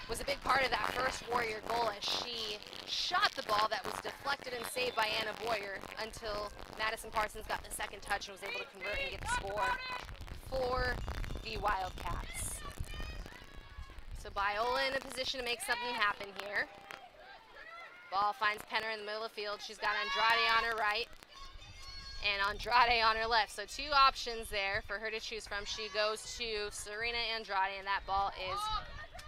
Speaker 1: was a big part of that first Warrior goal as she shot the ball that was deflected and saved by Anna Boyer until Madison Parsons got the second touch and was able to convert and get the score for the Wildcats. So Biola in a position to make something happen here. Ball finds Penner in the middle of the field. She's got Andrade on her right and Andrade on her left. So two options there for her to choose from. She goes to Serena Andrade, and that ball is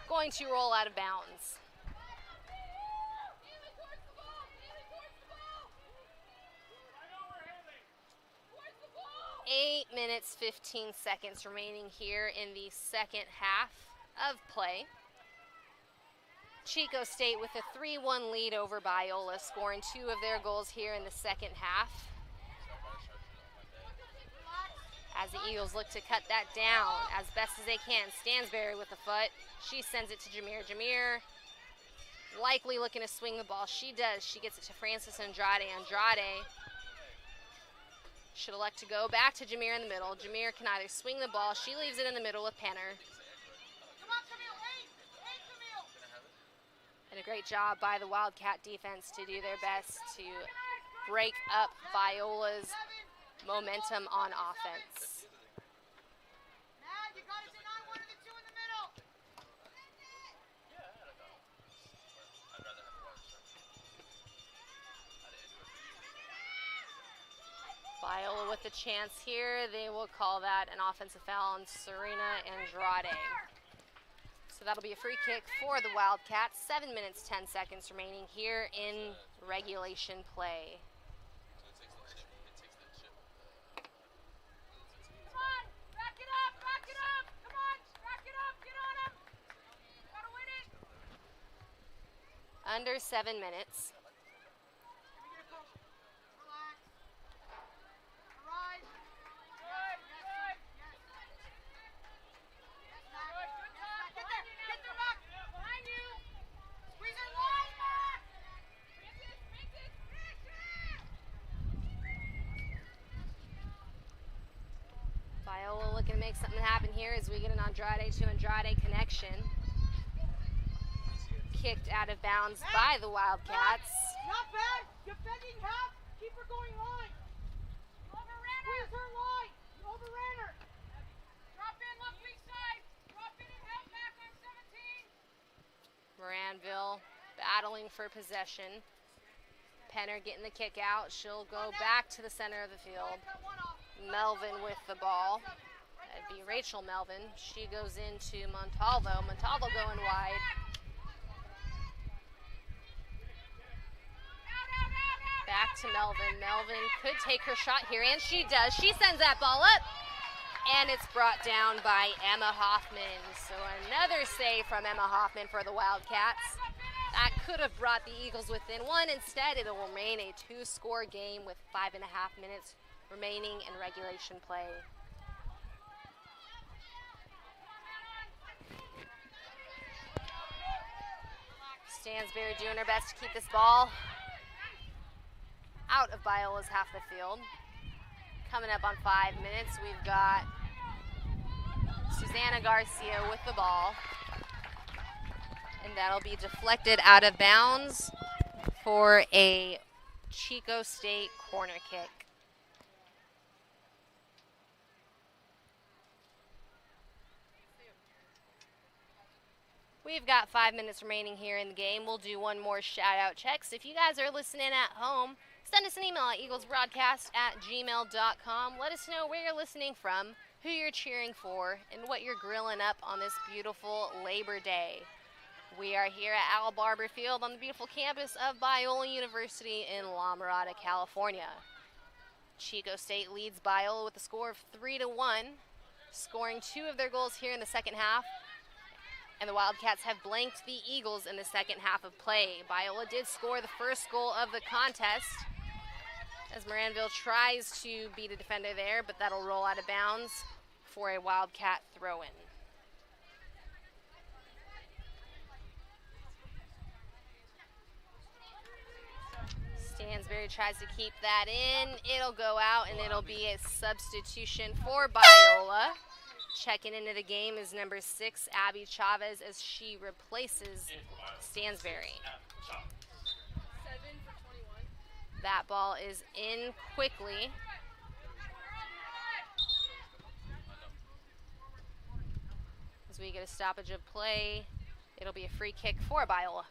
Speaker 1: going to roll out of bounds. 8 minutes, 15 seconds remaining here in the second half of play. Chico State with a 3-1 lead over Biola, scoring 2 of their goals here in the second half. As the Eagles look to cut that down as best as they can. Stansberry with the foot. She sends it to Jameer. Jameer likely looking to swing the ball. She does. She gets it to Frances Andrade. Andrade should elect to go back to Jameer in the middle. Jameer can either swing the ball. She leaves it in the middle with Penner. And a great job by the Wildcat defense to do their best to break up Biola's momentum on offense. Biola with the chance here. They will call that an offensive foul on Serena Andrade. So that'll be a free kick for the Wildcats. 7 minutes, 10 seconds remaining here in regulation play. Under 7 minutes. Biola looking to make something happen here as we get an Andrade to Andrade connection. Kicked out of bounds by the Wildcats.
Speaker 3: Not bad. Defending half. Keep her going line. Overran her. Squeeze her line. You overran her. Drop in, left weak side. Drop in and help back on 17.
Speaker 1: Moranville battling for possession. Penner getting the kick out. She'll go back to the center of the field. Melvin with the ball. That'd be Rachel Melvin. She goes into Montalvo. Montalvo going wide. Back to Melvin. Melvin could take her shot here, and she does. She sends that ball up, and it's brought down by Emma Hoffman. So another save from Emma Hoffman for the Wildcats. That could have brought the Eagles within one. Instead, it'll remain a 2-score game with 5.5 minutes remaining in regulation play. Stansberry doing her best to keep this ball out of Biola's half the field. Coming up on 5 minutes, we've got Susanna Garcia with the ball. And that'll be deflected out of bounds for a Chico State corner kick. We've got 5 minutes remaining here in the game. We'll do one more shout-out check. So if you guys are listening at home, send us an email at eaglesbroadcast@gmail.com. Let us know where you're listening from, who you're cheering for, and what you're grilling up on this beautiful Labor Day. We are here at Al Barber Field on the beautiful campus of Biola University in La Mirada, California. Chico State leads Biola with a score of 3-1, scoring 2 of their goals here in the second half. And the Wildcats have blanked the Eagles in the second half of play. Biola did score the first goal of the contest as Moranville tries to beat a defender there, but that'll roll out of bounds for a Wildcat throw-in. Stansberry tries to keep that in. It'll go out, and it'll be a substitution for Biola. Checking into the game is number 6, Abby Chavez, as she replaces Stansberry.
Speaker 3: 7 for 21.
Speaker 1: That ball is in quickly. As we get a stoppage of play, it'll be a free kick for Biola.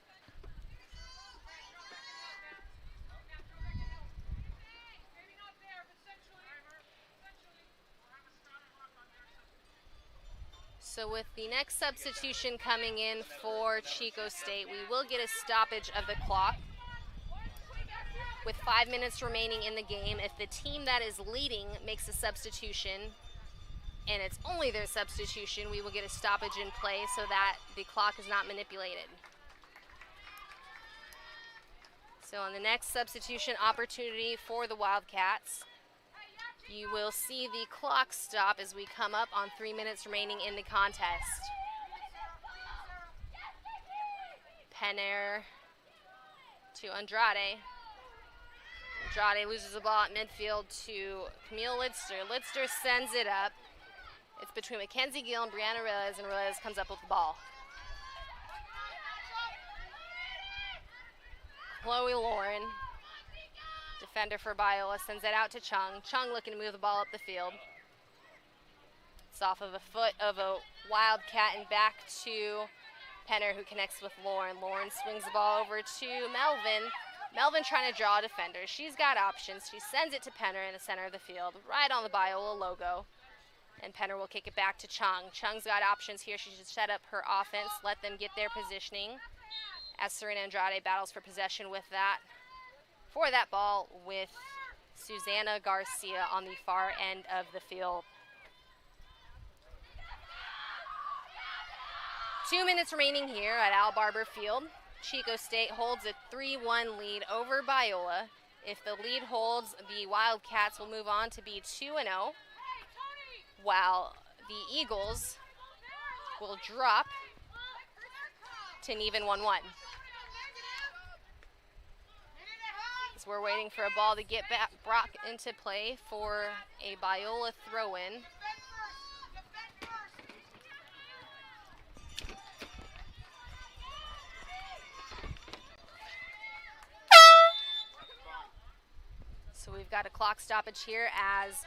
Speaker 1: So with the next substitution coming in for Chico State, we will get a stoppage of the clock. With 5 minutes remaining in the game, if the team that is leading makes a substitution, and it's only their substitution, we will get a stoppage in play so that the clock is not manipulated. So on the next substitution opportunity for the Wildcats, you will see the clock stop as we come up on 3 minutes remaining in the contest. Penner to Andrade. Andrade loses the ball at midfield to Camille Lidster. Lidster sends it up. It's between Mackenzie Gill and Brianna Reyes, and Reyes comes up with the ball. Chloe Lauren, defender for Biola, sends it out to Chung. Chung looking to move the ball up the field. It's off of a foot of a Wildcat and back to Penner, who connects with Lauren. Lauren swings the ball over to Melvin. Melvin trying to draw a defender. She's got options. She sends it to Penner in the center of the field, right on the Biola logo. And Penner will kick it back to Chung. Chung's got options here. She should set up her offense, let them get their positioning, as Serena Andrade battles for possession with that. For that ball with Susanna Garcia on the far end of the field. 2 minutes remaining here at Al Barber Field. Chico State holds a 3-1 lead over Biola. If the lead holds, the Wildcats will move on to be 2-0, while the Eagles will drop to an even 1-1. As we're waiting for a ball to get back, brought into play for a Biola throw-in. 'So we've got a clock stoppage here as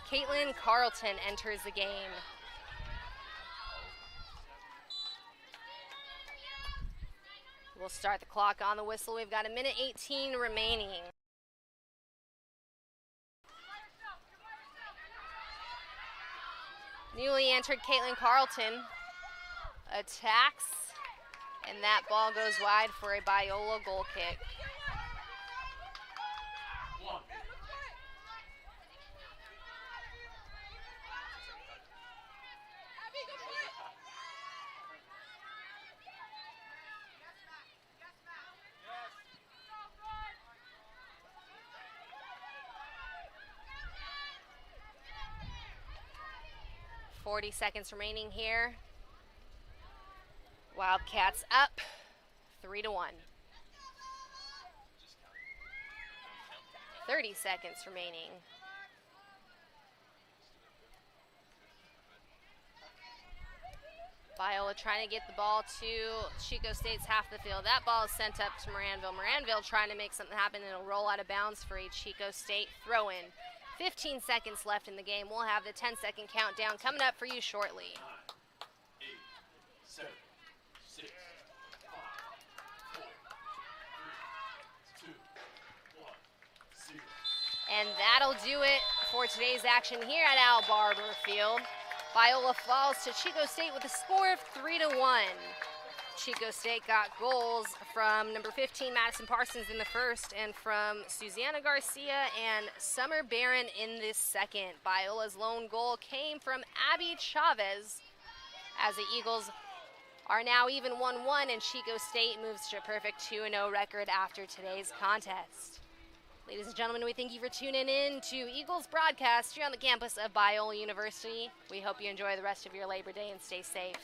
Speaker 1: Caitlin Carlton enters the game. We'll start the clock on the whistle. We've got 1:18 remaining. Newly entered Caitlin Carlton attacks, and that ball goes wide for a Biola goal kick. 40 seconds remaining here. Wildcats up 3-1. 30 seconds remaining. Biola trying to get the ball to Chico State's half the field. That ball is sent up to Moranville. Moranville trying to make something happen, and it'll roll out of bounds for a Chico State throw-in. 15 seconds left in the game. We'll have the 10-second countdown coming up for you shortly.
Speaker 2: 9, 8, 7, 6,
Speaker 1: And that'll do it for today's action here at Al Barber Field. Biola falls to Chico State with a score of 3-1. Chico State got goals from number 15 Madison Parsons in the first and from Susanna Garcia and Summer Barron in the second. Biola's lone goal came from Abby Chavez as the Eagles are now even 1-1 and Chico State moves to a perfect 2-0 record after today's contest. Ladies and gentlemen, we thank you for tuning in to Eagles broadcast here on the campus of Biola University. We hope you enjoy the rest of your Labor Day and stay safe.